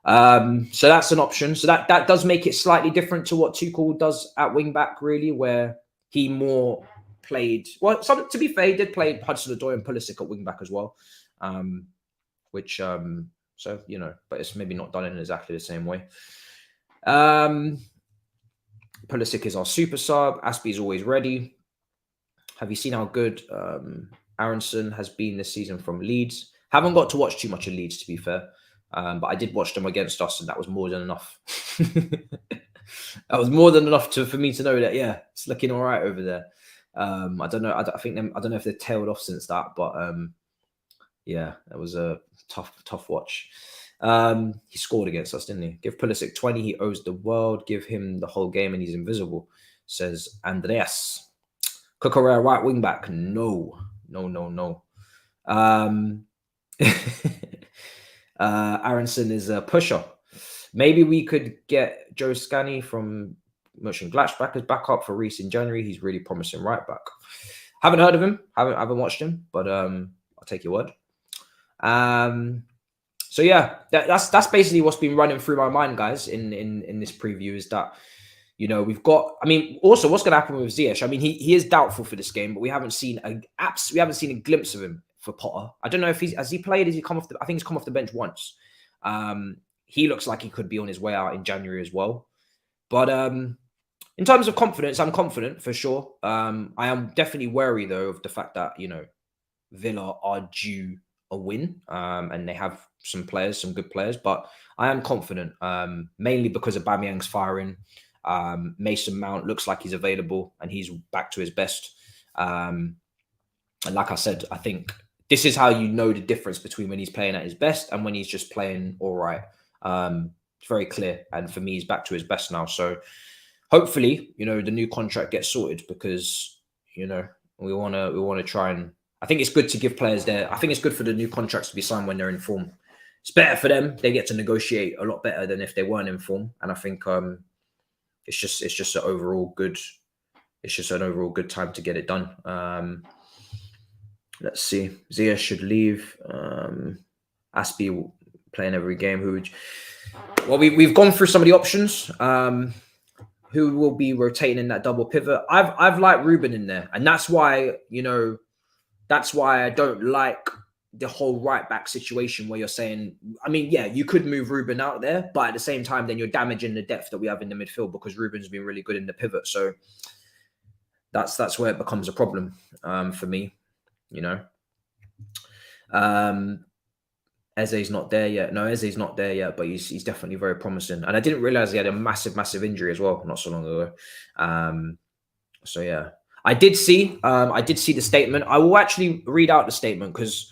So that's an option. So that does make it slightly different to what Tuchel does at wing back, really, where he more played. Well, to be fair, he did play Hudson-Odoi and Pulisic at wing back as well, so you know, but it's maybe not done in exactly the same way. Pulisic is our super sub. Aspie is always ready. Have you seen how good Aronson has been this season from Leeds? Haven't got to watch too much of Leeds, to be fair, but I did watch them against us, and that was more than enough. That was more than enough for me to know that, yeah, it's looking all right over there. I don't know. I think I don't know if they've tailed off since that, but yeah, it was a tough watch. He scored against us, didn't he? Give Pulisic 20, he owes the world. Give him the whole game and he's invisible, says Andreas. Cucurella right wing back. No. Aronson is a pusher. Maybe we could get Joe Scanney from Mönchengladbach as backup for Reece in January. He's really promising right back. Haven't heard of him. Haven't watched him, but I'll take your word. So yeah, that's basically what's been running through my mind, guys, in this preview, is that, you know, we've got, I mean, also what's going to happen with Ziyech? I mean, he is doubtful for this game, but we haven't seen a glimpse of him for Potter. I don't know if has he played? Has he come off I think he's come off the bench once. He looks like he could be on his way out in January as well. But in terms of confidence, I'm confident for sure. I am definitely wary though of the fact that, you know, Villa are due a win, and they have some good players, but I am confident, mainly because Aubameyang's firing. Mason Mount looks like he's available and he's back to his best. And like I said, I think this is how you know the difference between when he's playing at his best and when he's just playing all right. It's very clear. And for me, he's back to his best now. So hopefully, you know, the new contract gets sorted, because, you know, we want to try and, I think it's good to give players I think it's good for the new contracts to be signed when they're in form. It's better for them. They get to negotiate a lot better than if they weren't in form. And I think it's just an overall good time to get it done. Let's see. Zia should leave. Aspie playing every game. Well, we've gone through some of the options. Who will be rotating in that double pivot? I've liked Ruben in there, and that's why, you know, that's why I don't like the whole right back situation where you're saying, I mean, yeah, you could move Ruben out there, but at the same time, then you're damaging the depth that we have in the midfield, because Ruben's been really good in the pivot. So that's where it becomes a problem for me, you know. Eze's not there yet. No, Eze's not there yet, but he's definitely very promising. And I didn't realize he had a massive injury as well not so long ago. So yeah. I did see the statement. I will actually read out the statement, because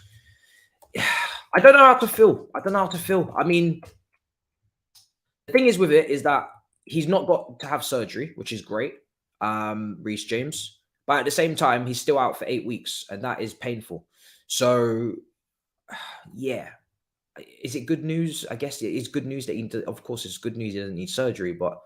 I don't know how to feel. I mean, the thing is with it is that he's not got to have surgery, which is great, Reece James. But at the same time, he's still out for 8 weeks, and that is painful. So, yeah. Is it good news? I guess it is good news that of course, it's good news he doesn't need surgery, but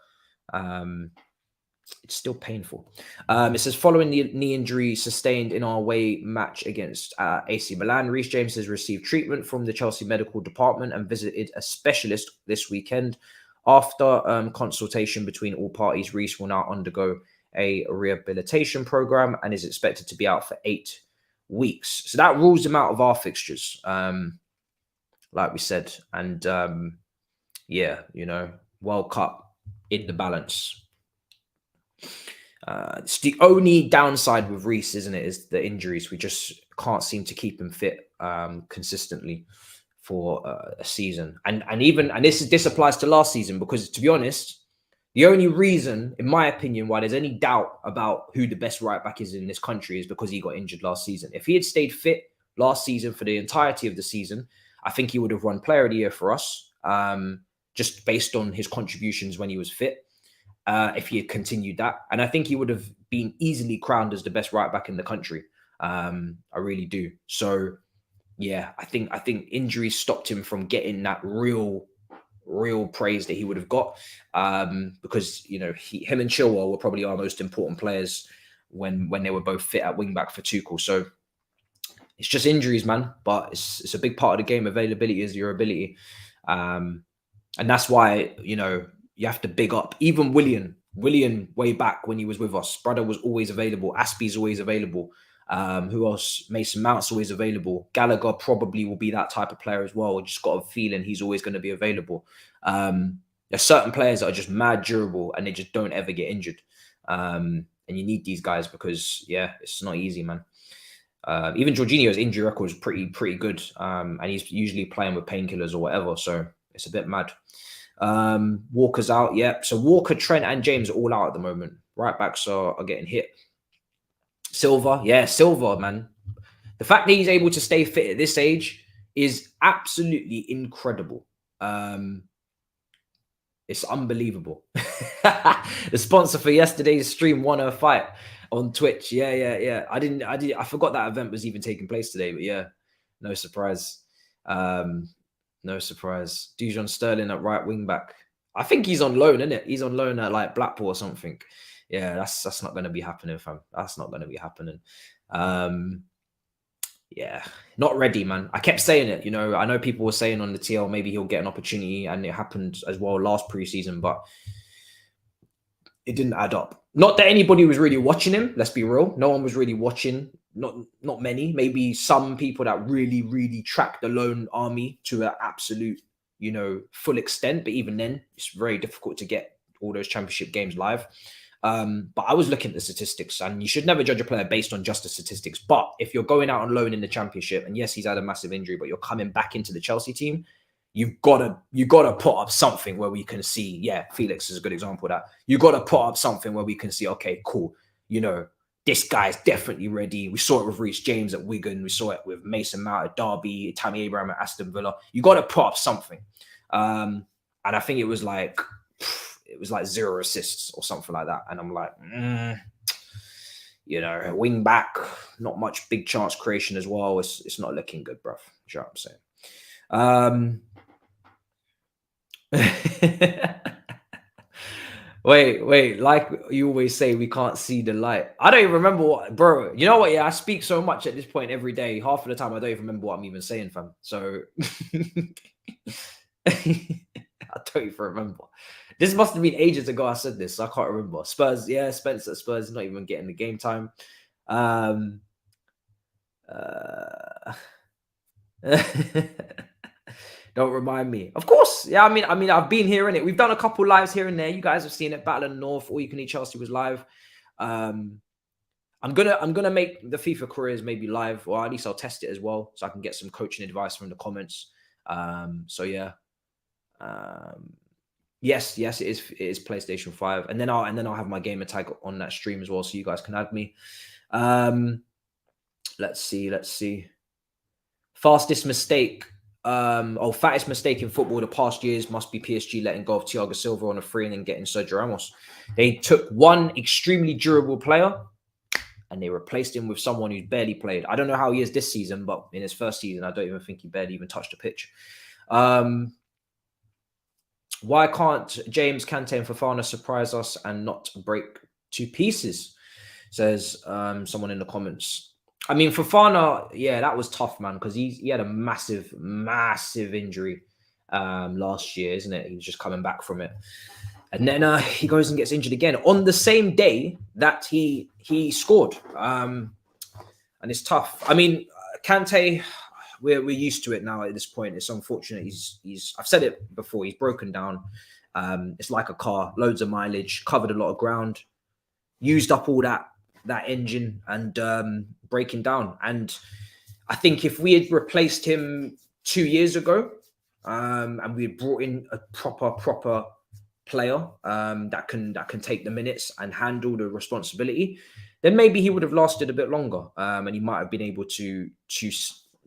it's still painful. It says, following the knee injury sustained in our away match against AC Milan, Reece James has received treatment from the Chelsea medical department and visited a specialist this weekend. After consultation between all parties, Reece will now undergo a rehabilitation program and is expected to be out for 8 weeks. So that rules him out of our fixtures, like we said. And yeah, you know, World Cup in the balance. It's the only downside with Reece, isn't it, is the injuries. We just can't seem to keep him fit consistently for a season. And this applies to last season, because to be honest, the only reason, in my opinion, why there's any doubt about who the best right back is in this country is because he got injured last season. If he had stayed fit last season for the entirety of the season, I think he would have won Player of the Year for us, just based on his contributions when he was fit. If he had continued that, and I think he would have been easily crowned as the best right back in the country. I really do. So yeah, I think injuries stopped him from getting that real praise that he would have got, because, you know, him and Chilwell were probably our most important players when they were both fit at wing back for Tuchel. So it's just injuries, man, but it's a big part of the game. Availability is your ability, and that's why, you know, you have to big up even Willian way back when he was with us. Brother was always available. Aspie's always available. Who else? Mason Mount's always available. Gallagher probably will be that type of player as well. Just got a feeling he's always going to be available. There's certain players that are just mad durable and they just don't ever get injured. And you need these guys because, yeah, it's not easy, man. Even Jorginho's injury record is pretty good. And he's usually playing with painkillers or whatever. So it's a bit mad. Walker's out, yeah. So Walker, Trent, and James are all out at the moment. Right backs are getting hit. Silva, yeah, Silva, man. The fact that he's able to stay fit at this age is absolutely incredible. It's unbelievable. The sponsor for yesterday's stream won a fight on Twitch. Yeah. I forgot that event was even taking place today, but yeah, no surprise. No surprise. Dujon Sterling at right wing back. I think he's on loan, isn't it? He's on loan at like Blackpool or something. Yeah, that's not going to be happening, fam. That's not going to be happening. Yeah, not ready, man. I kept saying it. You know, I know people were saying on the TL maybe he'll get an opportunity, and it happened as well last preseason, but it didn't add up. Not that anybody was really watching him. Let's be real. No one was really watching. Not many. Maybe some people that really track the loan army to an absolute, you know, full extent. But even then, it's very difficult to get all those championship games live. But I was looking at the statistics, and you should never judge a player based on just the statistics. But if you're going out on loan in the championship, and yes, he's had a massive injury, but you're coming back into the Chelsea team, you've got to put up something where we can see. Yeah, Felix is a good example of that. You've got to put up something where we can see, okay, cool. You know, this guy's definitely ready. We saw it with Reece James at Wigan. We saw it with Mason Mount at Derby, Tammy Abraham at Aston Villa. You got to put up something. And I think it was like 0 assists or something like that. And I'm like, you know, wing back, not much big chance creation as well. It's not looking good, bruv. You know what I'm saying? Wait, like you always say, we can't see the light. I don't even remember what, bro. You know what? Yeah, I speak so much at this point every day. Half of the time, I don't even remember what I'm even saying, fam. So I don't even remember. This must have been ages ago I said this. So I can't remember. Spurs, yeah, Spencer Spurs not even getting the game time. Don't remind me. Of course. Yeah, I mean, I've been here in it. We've done a couple lives here and there. You guys have seen it. Battle of the North, All You Can Eat Chelsea was live. I'm gonna make the FIFA careers maybe live, or at least I'll test it as well, so I can get some coaching advice from the comments. So yeah. Yes, it is PlayStation 5. And then I'll have my gamer tag on that stream as well, so you guys can add me. Let's see. Fastest mistake. Fattest mistake in football the past years must be PSG letting go of Thiago Silva on a free and then getting Sergio Ramos. They took one extremely durable player and they replaced him with someone who's barely played. I don't know how he is this season, but in his first season, I don't even think he barely even touched a pitch. Why can't James, Kante and Fofana surprise us and not break to pieces? Says someone in the comments. I mean, Fofana, yeah, that was tough, man, because he had a massive injury last year, isn't it? He was just coming back from it. And then he goes and gets injured again on the same day that he scored. And it's tough. I mean, Kante, we're used to it now at this point. It's unfortunate. He's I've said it before, he's broken down. It's like a car, loads of mileage, covered a lot of ground, used up all that engine and breaking down. And I think if we had replaced him 2 years ago and we had brought in a proper player that can take the minutes and handle the responsibility, then maybe he would have lasted a bit longer and he might have been able to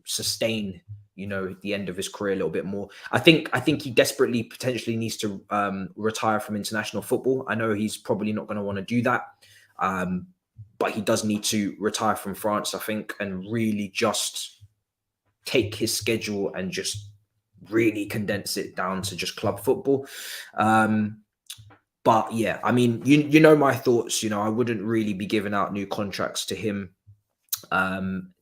sustain, you know, the end of his career a little bit more. I think he desperately potentially needs to retire from international football. I know he's probably not going to want to do that. But he does need to retire from France, I think, and really just take his schedule and just really condense it down to just club football. But yeah, I mean, you know my thoughts. You know, I wouldn't really be giving out new contracts to him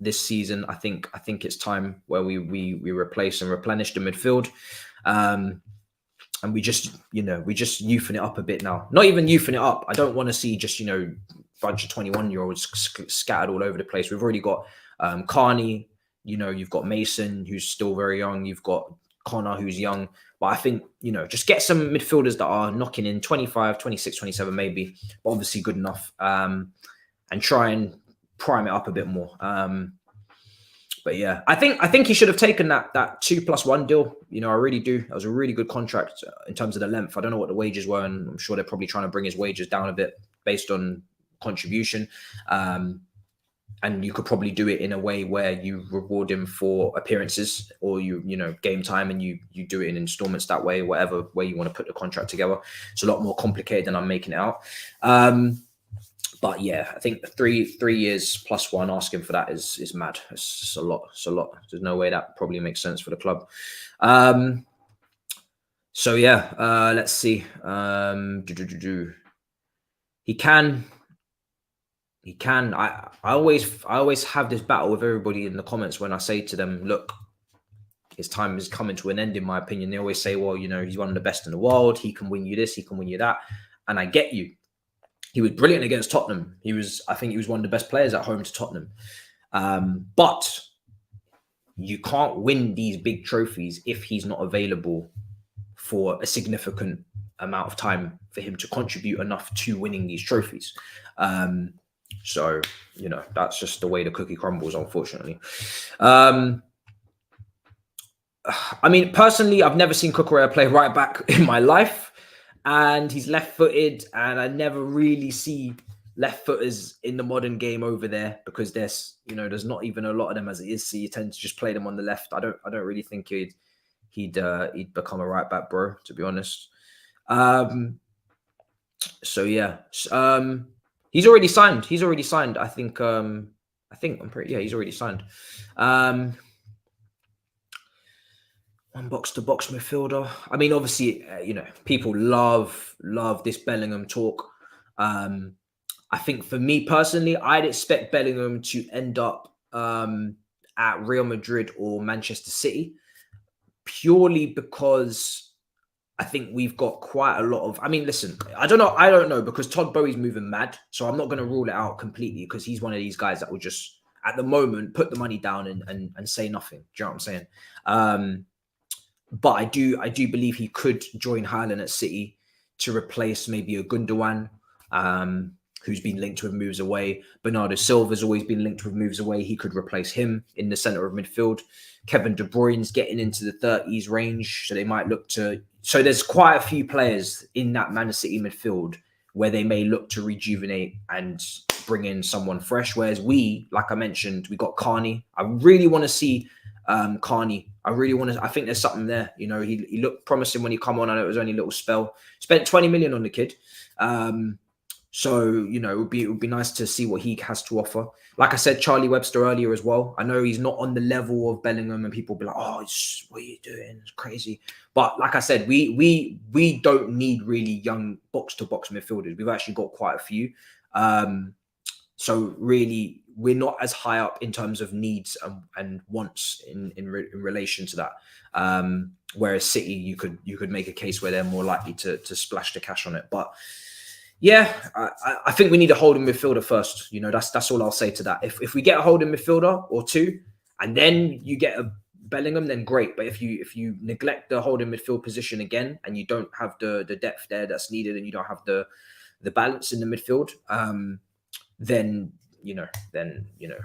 this season. I think it's time where we replace and replenish the midfield. And we just youthing it up a bit now. Not even youthing it up. I don't want to see just, you know, bunch of 21-year-olds scattered all over the place. We've already got Carney, you know, you've got Mason, who's still very young. You've got Connor, who's young. But I think, you know, just get some midfielders that are knocking in 25, 26, 27 maybe, but obviously good enough, and try and prime it up a bit more. But yeah, I think he should have taken that 2+1 deal. You know, I really do. That was a really good contract in terms of the length. I don't know what the wages were, and I'm sure they're probably trying to bring his wages down a bit based on contribution. and you could probably do it in a way where you reward him for appearances, or you know, game time, and you do it in installments that way, whatever way you want to put the contract together. It's a lot more complicated than I'm making it out. But yeah, I think 3 years plus 1 asking for that is mad. It's just a lot. It's a lot. There's no way that probably makes sense for the club. So yeah, let's see. He can. I always have this battle with everybody in the comments when I say to them, look, his time is coming to an end, in my opinion. They always say, well, you know, he's one of the best in the world. He can win you this, he can win you that. And I get you. He was brilliant against Tottenham. I think he was one of the best players at home to Tottenham. But you can't win these big trophies if he's not available for a significant amount of time for him to contribute enough to winning these trophies. So, you know, that's just the way the cookie crumbles, unfortunately. I mean, personally, I've never seen Cucurella play right back in my life, and he's left-footed, and I never really see left-footers in the modern game over there, because there's not even a lot of them as it is. So you tend to just play them on the left. I don't really think he'd become a right back, bro, to be honest. So yeah. He's already signed. He's I think I'm pretty, yeah, he's already signed. One box-to-box midfielder. I mean, obviously, you know, people love this Bellingham talk. I think for me personally, I'd expect Bellingham to end up at Real Madrid or Manchester City, purely because I think we've got quite a lot of, I mean, listen, I don't know, because Todd Bowie's moving mad. So I'm not going to rule it out completely, because he's one of these guys that will just, at the moment, put the money down and say nothing. Do you know what I'm saying? But I do believe he could join Hairline at City to replace maybe a Gundogan, who's been linked with moves away. Bernardo Silva's always been linked with moves away. He could replace him in the centre of midfield. Kevin De Bruyne's getting into the 30s range, so they might look to... So there's quite a few players in that Man City midfield where they may look to rejuvenate and bring in someone fresh. Whereas we, like I mentioned, we got Carney. I really want to see Carney. I think there's something there. You know, he looked promising when he come on. I know it was only a little spell. Spent 20 million on the kid. So, you know, it would be nice to see what he has to offer. Like I said, Charlie Webster earlier as well. I know he's not on the level of Bellingham, and people be like, oh, what are you doing? It's crazy. But like I said, we don't need really young box-to-box midfielders. We've actually got quite a few. So really, we're not as high up in terms of needs and wants in relation to that. Whereas City, you could make a case where they're more likely to splash the cash on it. But yeah, I think we need a holding midfielder first. You know, that's all I'll say to that. If we get a holding midfielder or two, and then you get a Bellingham, then great. But if you neglect the holding midfield position again, and you don't have the depth there that's needed, and you don't have the balance in the midfield, then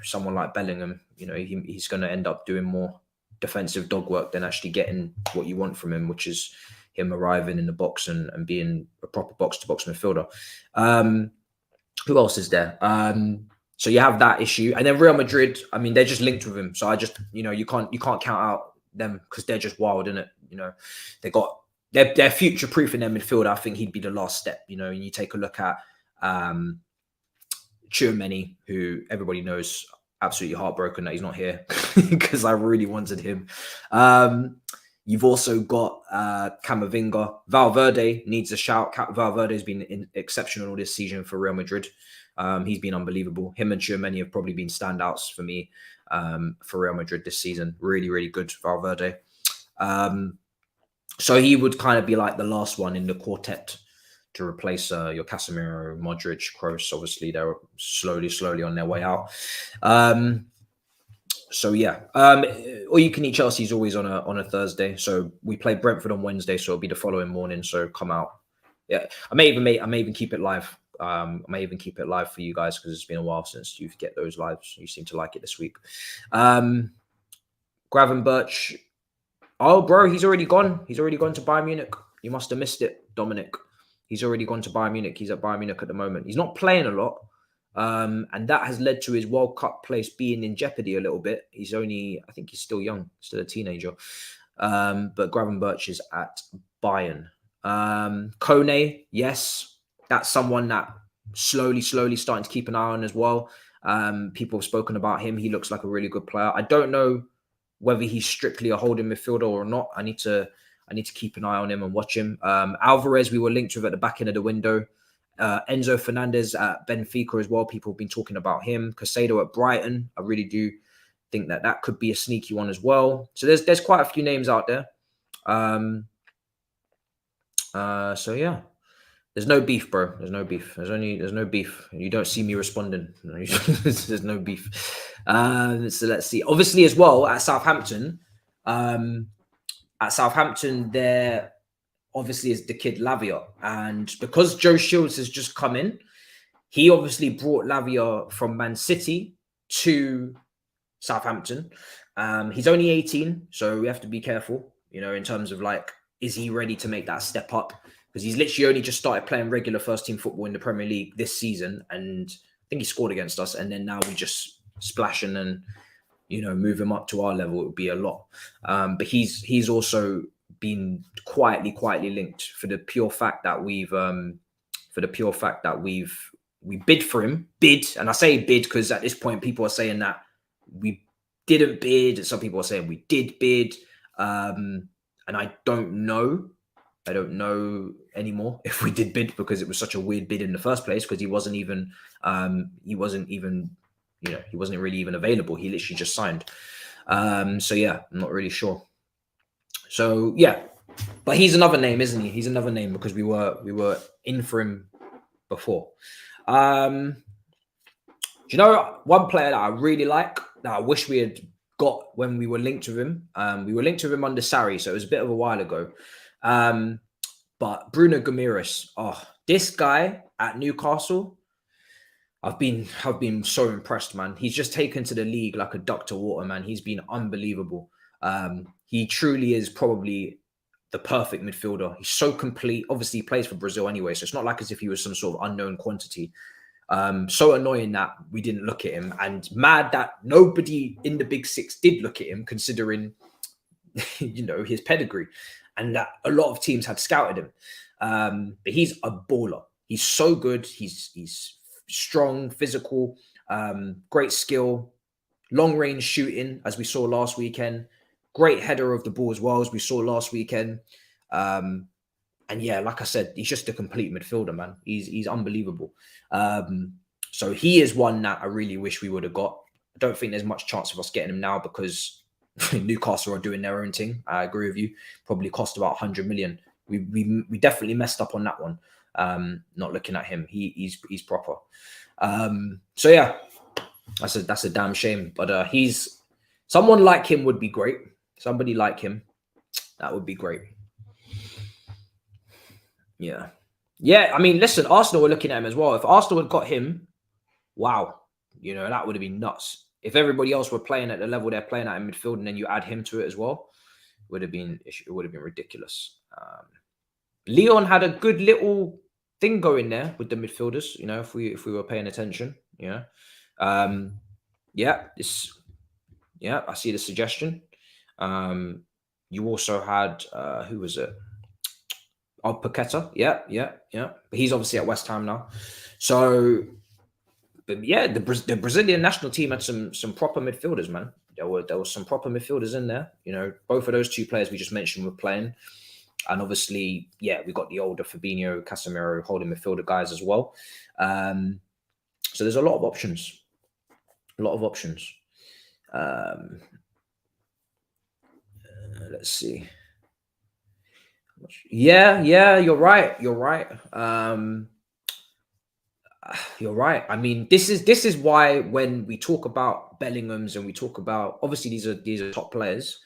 someone like Bellingham, you know, he's going to end up doing more defensive dog work than actually getting what you want from him, which is him arriving in the box and being a proper box-to-box midfielder. Who else is there? So you have that issue. And then Real Madrid, I mean, they're just linked with him. So I just, you know, you can't count out them because they're just wild, innit? You know, they're future-proof in their midfield. I think he'd be the last step, you know, and you take a look at Tchouaméni, who everybody knows, absolutely heartbroken that he's not here because I really wanted him. You've also got Camavinga. Valverde needs a shout. Valverde has been exceptional this season for Real Madrid. He's been unbelievable. Him and Tchouaméni have probably been standouts for me for Real Madrid this season. Really, really good, Valverde. So he would kind of be like the last one in the quartet to replace your Casemiro, Modric, Kroos. Obviously, they're slowly on their way out. So yeah, or you can eat Chelsea's always on a Thursday. So we play Brentford on Wednesday, so it'll be the following morning. So come out. Yeah, I may even keep it live. I may even keep it live for you guys because it's been a while since you get those lives. You seem to like it this week. Gravenberch. Oh, bro, he's already gone. He's already gone to Bayern Munich. You must have missed it, Dominic. He's already gone to Bayern Munich. He's at Bayern Munich at the moment. He's not playing a lot. And that has led to his World Cup place being in jeopardy a little bit. He's only, I think he's still young, still a teenager. But Gravenberch is at Bayern. Kone, yes, that's someone that slowly starting to keep an eye on as well. People have spoken about him. He looks like a really good player. I don't know whether he's strictly a holding midfielder or not. I need to keep an eye on him and watch him. Alvarez, we were linked with at the back end of the window. Enzo Fernandez at Benfica as well. People have been talking about him. Casado at Brighton. I really do think that could be a sneaky one as well. So there's quite a few names out there. So yeah, there's no beef, bro. There's no beef. There's no beef. You don't see me responding. There's no beef. So let's see. Obviously, as well at Southampton. There obviously is the kid Lavia, and because Joe Shields has just come in, he obviously brought Lavia from Man City to Southampton. He's only 18, so we have to be careful, in terms of like, is he ready to make that step up? Because he's literally only just started playing regular first team football in the Premier League this season, and I think he scored against us, and then now we just splash and move him up to our level. It would be a lot. But he's also been quietly linked for the pure fact that we bid for him. And I say bid because at this point people are saying that we didn't bid, and some people are saying we did bid. And I don't know anymore if we did bid, because it was such a weird bid in the first place, because he wasn't really even available. He literally just signed. So yeah, I'm not really sure. So yeah, but he's another name, isn't he? He's another name because we were in for him before. Do you know one player that I really like, that I wish we had got when we were linked with him? We were linked with him under Sarri, so it was a bit of a while ago. But Bruno Guimaraes, this guy at Newcastle, I've been so impressed, man. He's just taken to the league like a duck to water, man. He's been unbelievable. He truly is probably the perfect midfielder. He's so complete. Obviously, he plays for Brazil anyway, so it's not like as if he was some sort of unknown quantity. So annoying that we didn't look at him, and mad that nobody in the Big Six did look at him, considering his pedigree, and that a lot of teams had scouted him. But he's a baller. He's so good. He's strong, physical, great skill, long range shooting, as we saw last weekend. Great header of the ball as well, as we saw last weekend. And yeah, like I said, he's just a complete midfielder, man. He's unbelievable. So he is one that I really wish we would have got. I don't think there's much chance of us getting him now, because Newcastle are doing their own thing. I agree with you. Probably cost about 100 million. We definitely messed up on that one. Not looking at him. He's proper. So yeah, that's a damn shame. But he's someone like him would be great. Somebody like him, that would be great. Yeah. I mean, listen, Arsenal were looking at him as well. If Arsenal had got him, wow, that would have been nuts. If everybody else were playing at the level they're playing at in midfield, and then you add him to it as well, it would have been ridiculous. Leon had a good little thing going there with the midfielders. If we were paying attention, I see the suggestion. You also had who was it? Paqueta. Yeah. But he's obviously at West Ham now. So, but yeah, the Brazilian national team had some proper midfielders, man. There were some proper midfielders in there. Both of those two players we just mentioned were playing. And obviously, yeah, we got the older Fabinho, Casemiro holding midfielder guys as well. So there's a lot of options. Let's see. Yeah, you're right. You're right. I mean, this is why when we talk about Bellingham's and we talk about, obviously these are top players,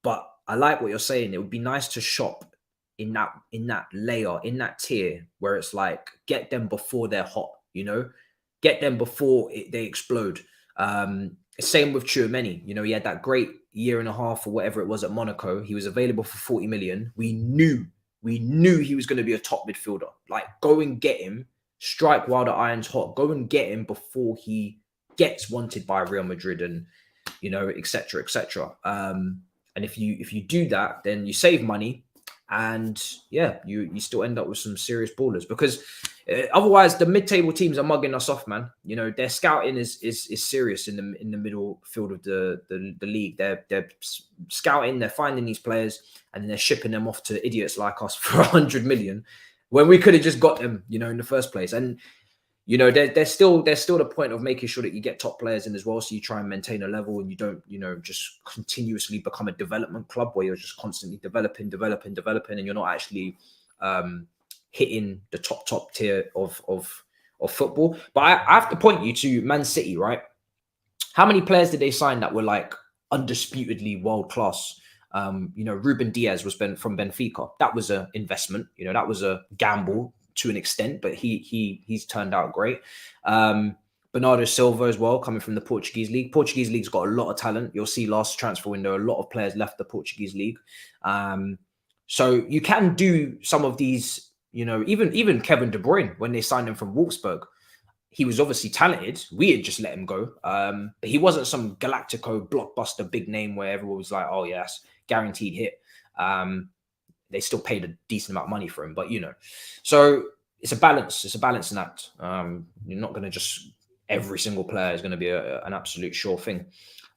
but I like what you're saying. It would be nice to shop in that layer, in that tier where it's like, get them before they're hot, get them before they explode. Same with Tchouaméni. He had that great year and a half or whatever it was at Monaco. He was available for 40 million. We knew he was going to be a top midfielder. Like, go and get him strike while the iron's hot. Go and get him before he gets wanted by Real Madrid and, you know, etc., etc. And if you do that, then you save money, and yeah, you still end up with some serious ballers, because otherwise the mid-table teams are mugging us off, man. You know, their scouting is serious in the middle field of the league. They're scouting, they're finding these players, and then they're shipping them off to idiots like us for 100 million when we could have just got them, you know, in the first place. And you know, there's still the point of making sure that you get top players in as well, so you try and maintain a level, and you don't, you know, just continuously become a development club where you're just constantly developing, and you're not actually hitting the top tier of football. But I have to point you to Man City, right? How many players did they sign that were like undisputedly world class? You know, Ruben Diaz was from Benfica. That was an investment. You know, that was a gamble to an extent, but he's turned out great. Bernardo Silva as well, coming from the Portuguese league. Portuguese league's got a lot of talent. You'll see last transfer window, a lot of players left the Portuguese league. So you can do some of these, you know, even Kevin De Bruyne, when they signed him from Wolfsburg, he was obviously talented. We had just let him go. But he wasn't some Galactico blockbuster big name where everyone was like, oh yes, guaranteed hit. They still paid a decent amount of money for him, but you know, so it's a balance. It's a balancing act. You're not going to just every single player is going to be an absolute sure thing.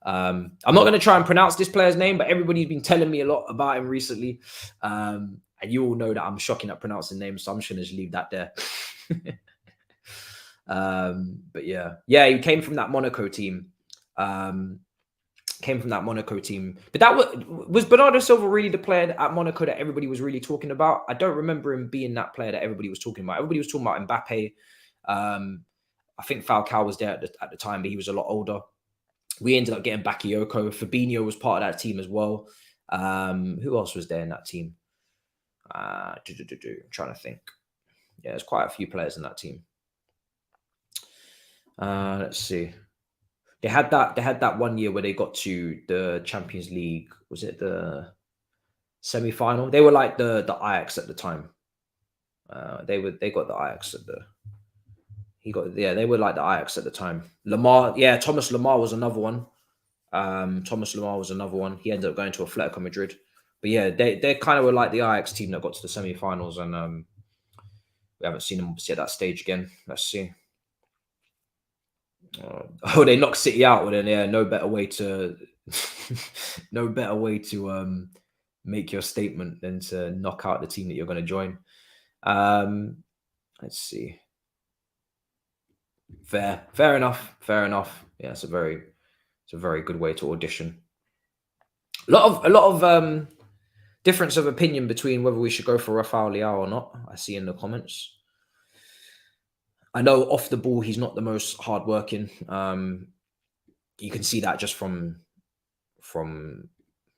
I'm not going to try and pronounce this player's name, but everybody's been telling me a lot about him recently, and you all know that I'm shocking at pronouncing names, so I'm just going to just leave that there. But yeah, he came from that Monaco team. But that was Bernardo Silva really the player at Monaco that everybody was really talking about? I don't remember him being that player that everybody was talking about. Everybody was talking about Mbappe. I think Falcao was there at the time, but he was a lot older. We ended up getting Bakayoko. Fabinho was part of that team as well. Who else was there in that team? I'm trying to think. Yeah, there's quite a few players in that team. Let's see. They had that 1 year where they got to the Champions League. Was it the semi-final? They were like the Ajax at the time. They got the Ajax at the. They were like the Ajax at the time. Thomas Lemar was another one. He ended up going to Atletico Madrid. But yeah, they kind of were like the Ajax team that got to the semi-finals, and we haven't seen them at that stage again. Let's see. They knocked City out. Well, then yeah, no better way to make your statement than to knock out the team that you're going to join. Let's see. Fair enough. Yeah, it's a very good way to audition. A lot of difference of opinion between whether we should go for Rafael Leao or not. I see in the comments. I know off the ball he's not the most hardworking. You can see that just from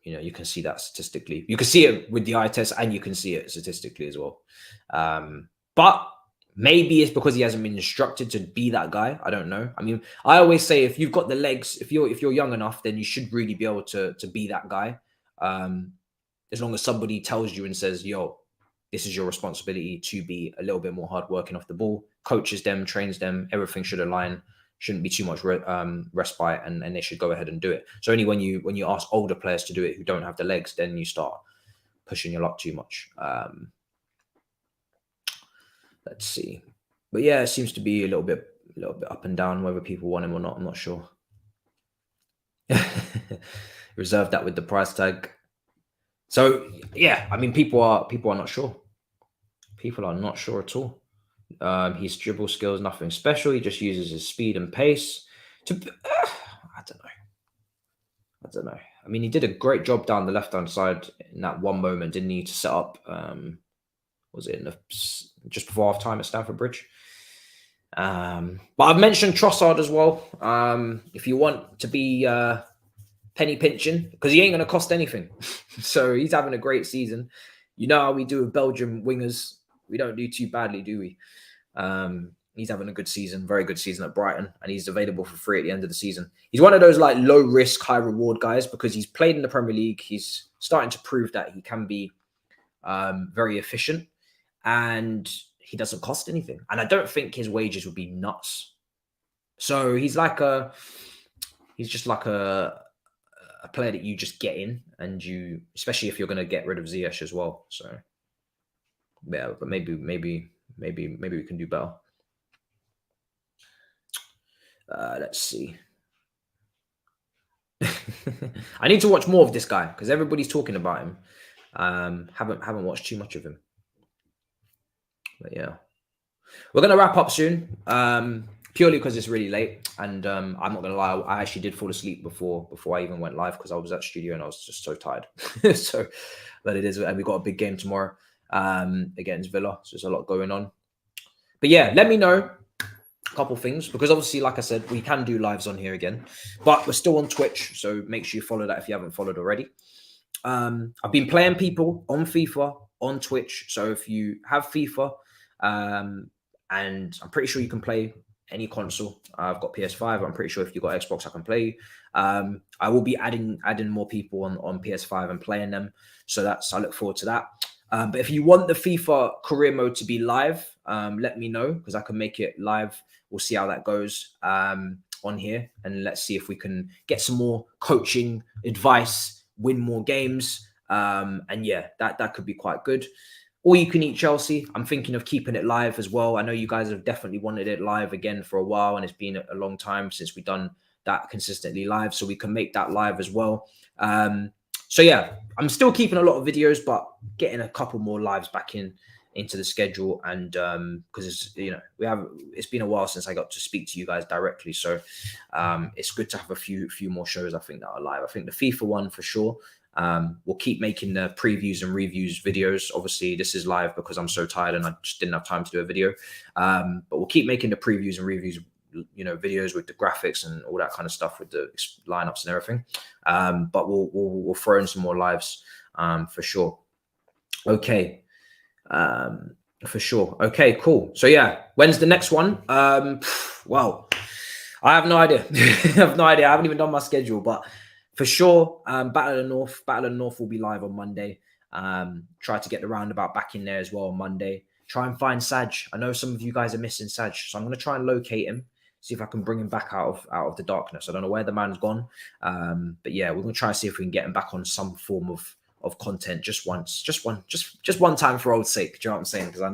you know, you can see that statistically. You can see it with the eye test, and you can see it statistically as well. But maybe it's because he hasn't been instructed to be that guy. I don't know. I mean, I always say if you've got the legs, if you're young enough, then you should really be able to be that guy. As long as somebody tells you and says, "Yo, this is your responsibility to be a little bit more hardworking off the ball," coaches them, trains them, everything should align. Shouldn't be too much respite, and they should go ahead and do it. So only when you ask older players to do it who don't have the legs, then you start pushing your luck too much. Let's see. But yeah, it seems to be a little bit up and down whether people want him or not. I'm not sure. Reserve that with the price tag. So yeah, I mean, people are not sure. People are not sure at all. His dribble skills, nothing special. He just uses his speed and pace to. I don't know. I mean, he did a great job down the left-hand side in that one moment, didn't he, to set up? Was it just before half time at Stamford Bridge? But I've mentioned Trossard as well. If you want to be penny pinching, because he ain't going to cost anything, so he's having a great season. You know how we do with Belgium wingers. We don't do too badly, do we? He's having a good season, very good season at Brighton, and he's available for free at the end of the season. He's one of those like low risk, high reward guys because he's played in the Premier League. He's starting to prove that he can be very efficient, and he doesn't cost anything. And I don't think his wages would be nuts. So he's like he's just like a player that you just get in, and you, especially if you're going to get rid of Ziyech as well. So yeah, but maybe we can do better. Let's see. I need to watch more of this guy because everybody's talking about him. Haven't watched too much of him. But yeah, we're gonna wrap up soon. Purely because it's really late, and I'm not gonna lie, I actually did fall asleep before I even went live because I was at studio and I was just so tired. So, but it is, and we got a big game tomorrow against Villa, so there's a lot going on. But yeah, let me know a couple things, because obviously, like I said, we can do lives on here again, but we're still on Twitch, so make sure you follow that if you haven't followed already. I've been playing people on FIFA on Twitch, so if you have FIFA, and I'm pretty sure you can play any console. I've got PS5. I'm pretty sure if you've got Xbox, I can play. I will be adding more people on PS5 and playing them, so I look forward to that. But if you want the FIFA career mode to be live, let me know, because I can make it live. We'll see how that goes on here, and let's see if we can get some more coaching advice, win more games, and yeah, that could be quite good. Or you can eat Chelsea. I'm thinking of keeping it live as well. I know you guys have definitely wanted it live again for a while, and it's been a long time since we've done that consistently live, so we can make that live as well. So yeah, I'm still keeping a lot of videos, but getting a couple more lives back into the schedule, and because it's, you know, it's been a while since I got to speak to you guys directly, so it's good to have a few more shows, I think, that are live. I think the FIFA one for sure. We'll keep making the previews and reviews videos. Obviously, this is live because I'm so tired and I just didn't have time to do a video. But we'll keep making the previews and reviews, you know, videos with the graphics and all that kind of stuff, with the lineups and everything. But we'll throw in some more lives for sure. Okay. For sure. Okay, cool. So yeah, when's the next one? Well, I have no idea. I have no idea. I haven't even done my schedule, but for sure, Battle of the North will be live on Monday. Try to get the roundabout back in there as well on Monday. Try and find Saj. I know some of you guys are missing Saj, so I'm going to try and locate him, see if I can bring him back out of the darkness. I don't know where the man's gone, but yeah, we're going to try and see if we can get him back on some form of content just once, just one time for old sake. Do you know what I'm saying? Because I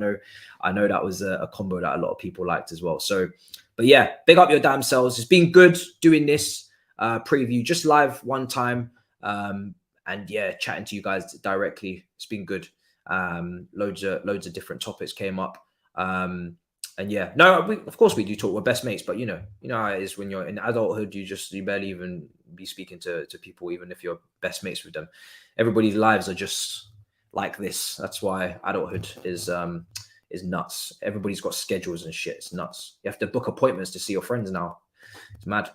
know that was a combo that a lot of people liked as well. So, but yeah, big up your damn selves. It's been good doing this preview just live one time, and yeah, chatting to you guys directly. It's been good. Loads of different topics came up, and yeah, no, of course we do talk. We're best mates, but you know how it is when you're in adulthood. You barely even be speaking to people, even if you're best mates with them. Everybody's lives are just like this. That's why adulthood is nuts. Everybody's got schedules and shit. It's nuts. You have to book appointments to see your friends now. It's mad.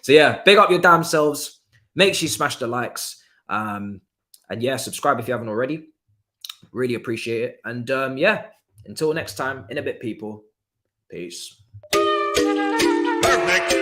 So yeah, big up your damn selves. Make sure you smash the likes, and yeah, subscribe if you haven't already. Really appreciate it. And yeah, until next time, in a bit, people. Peace. Perfect.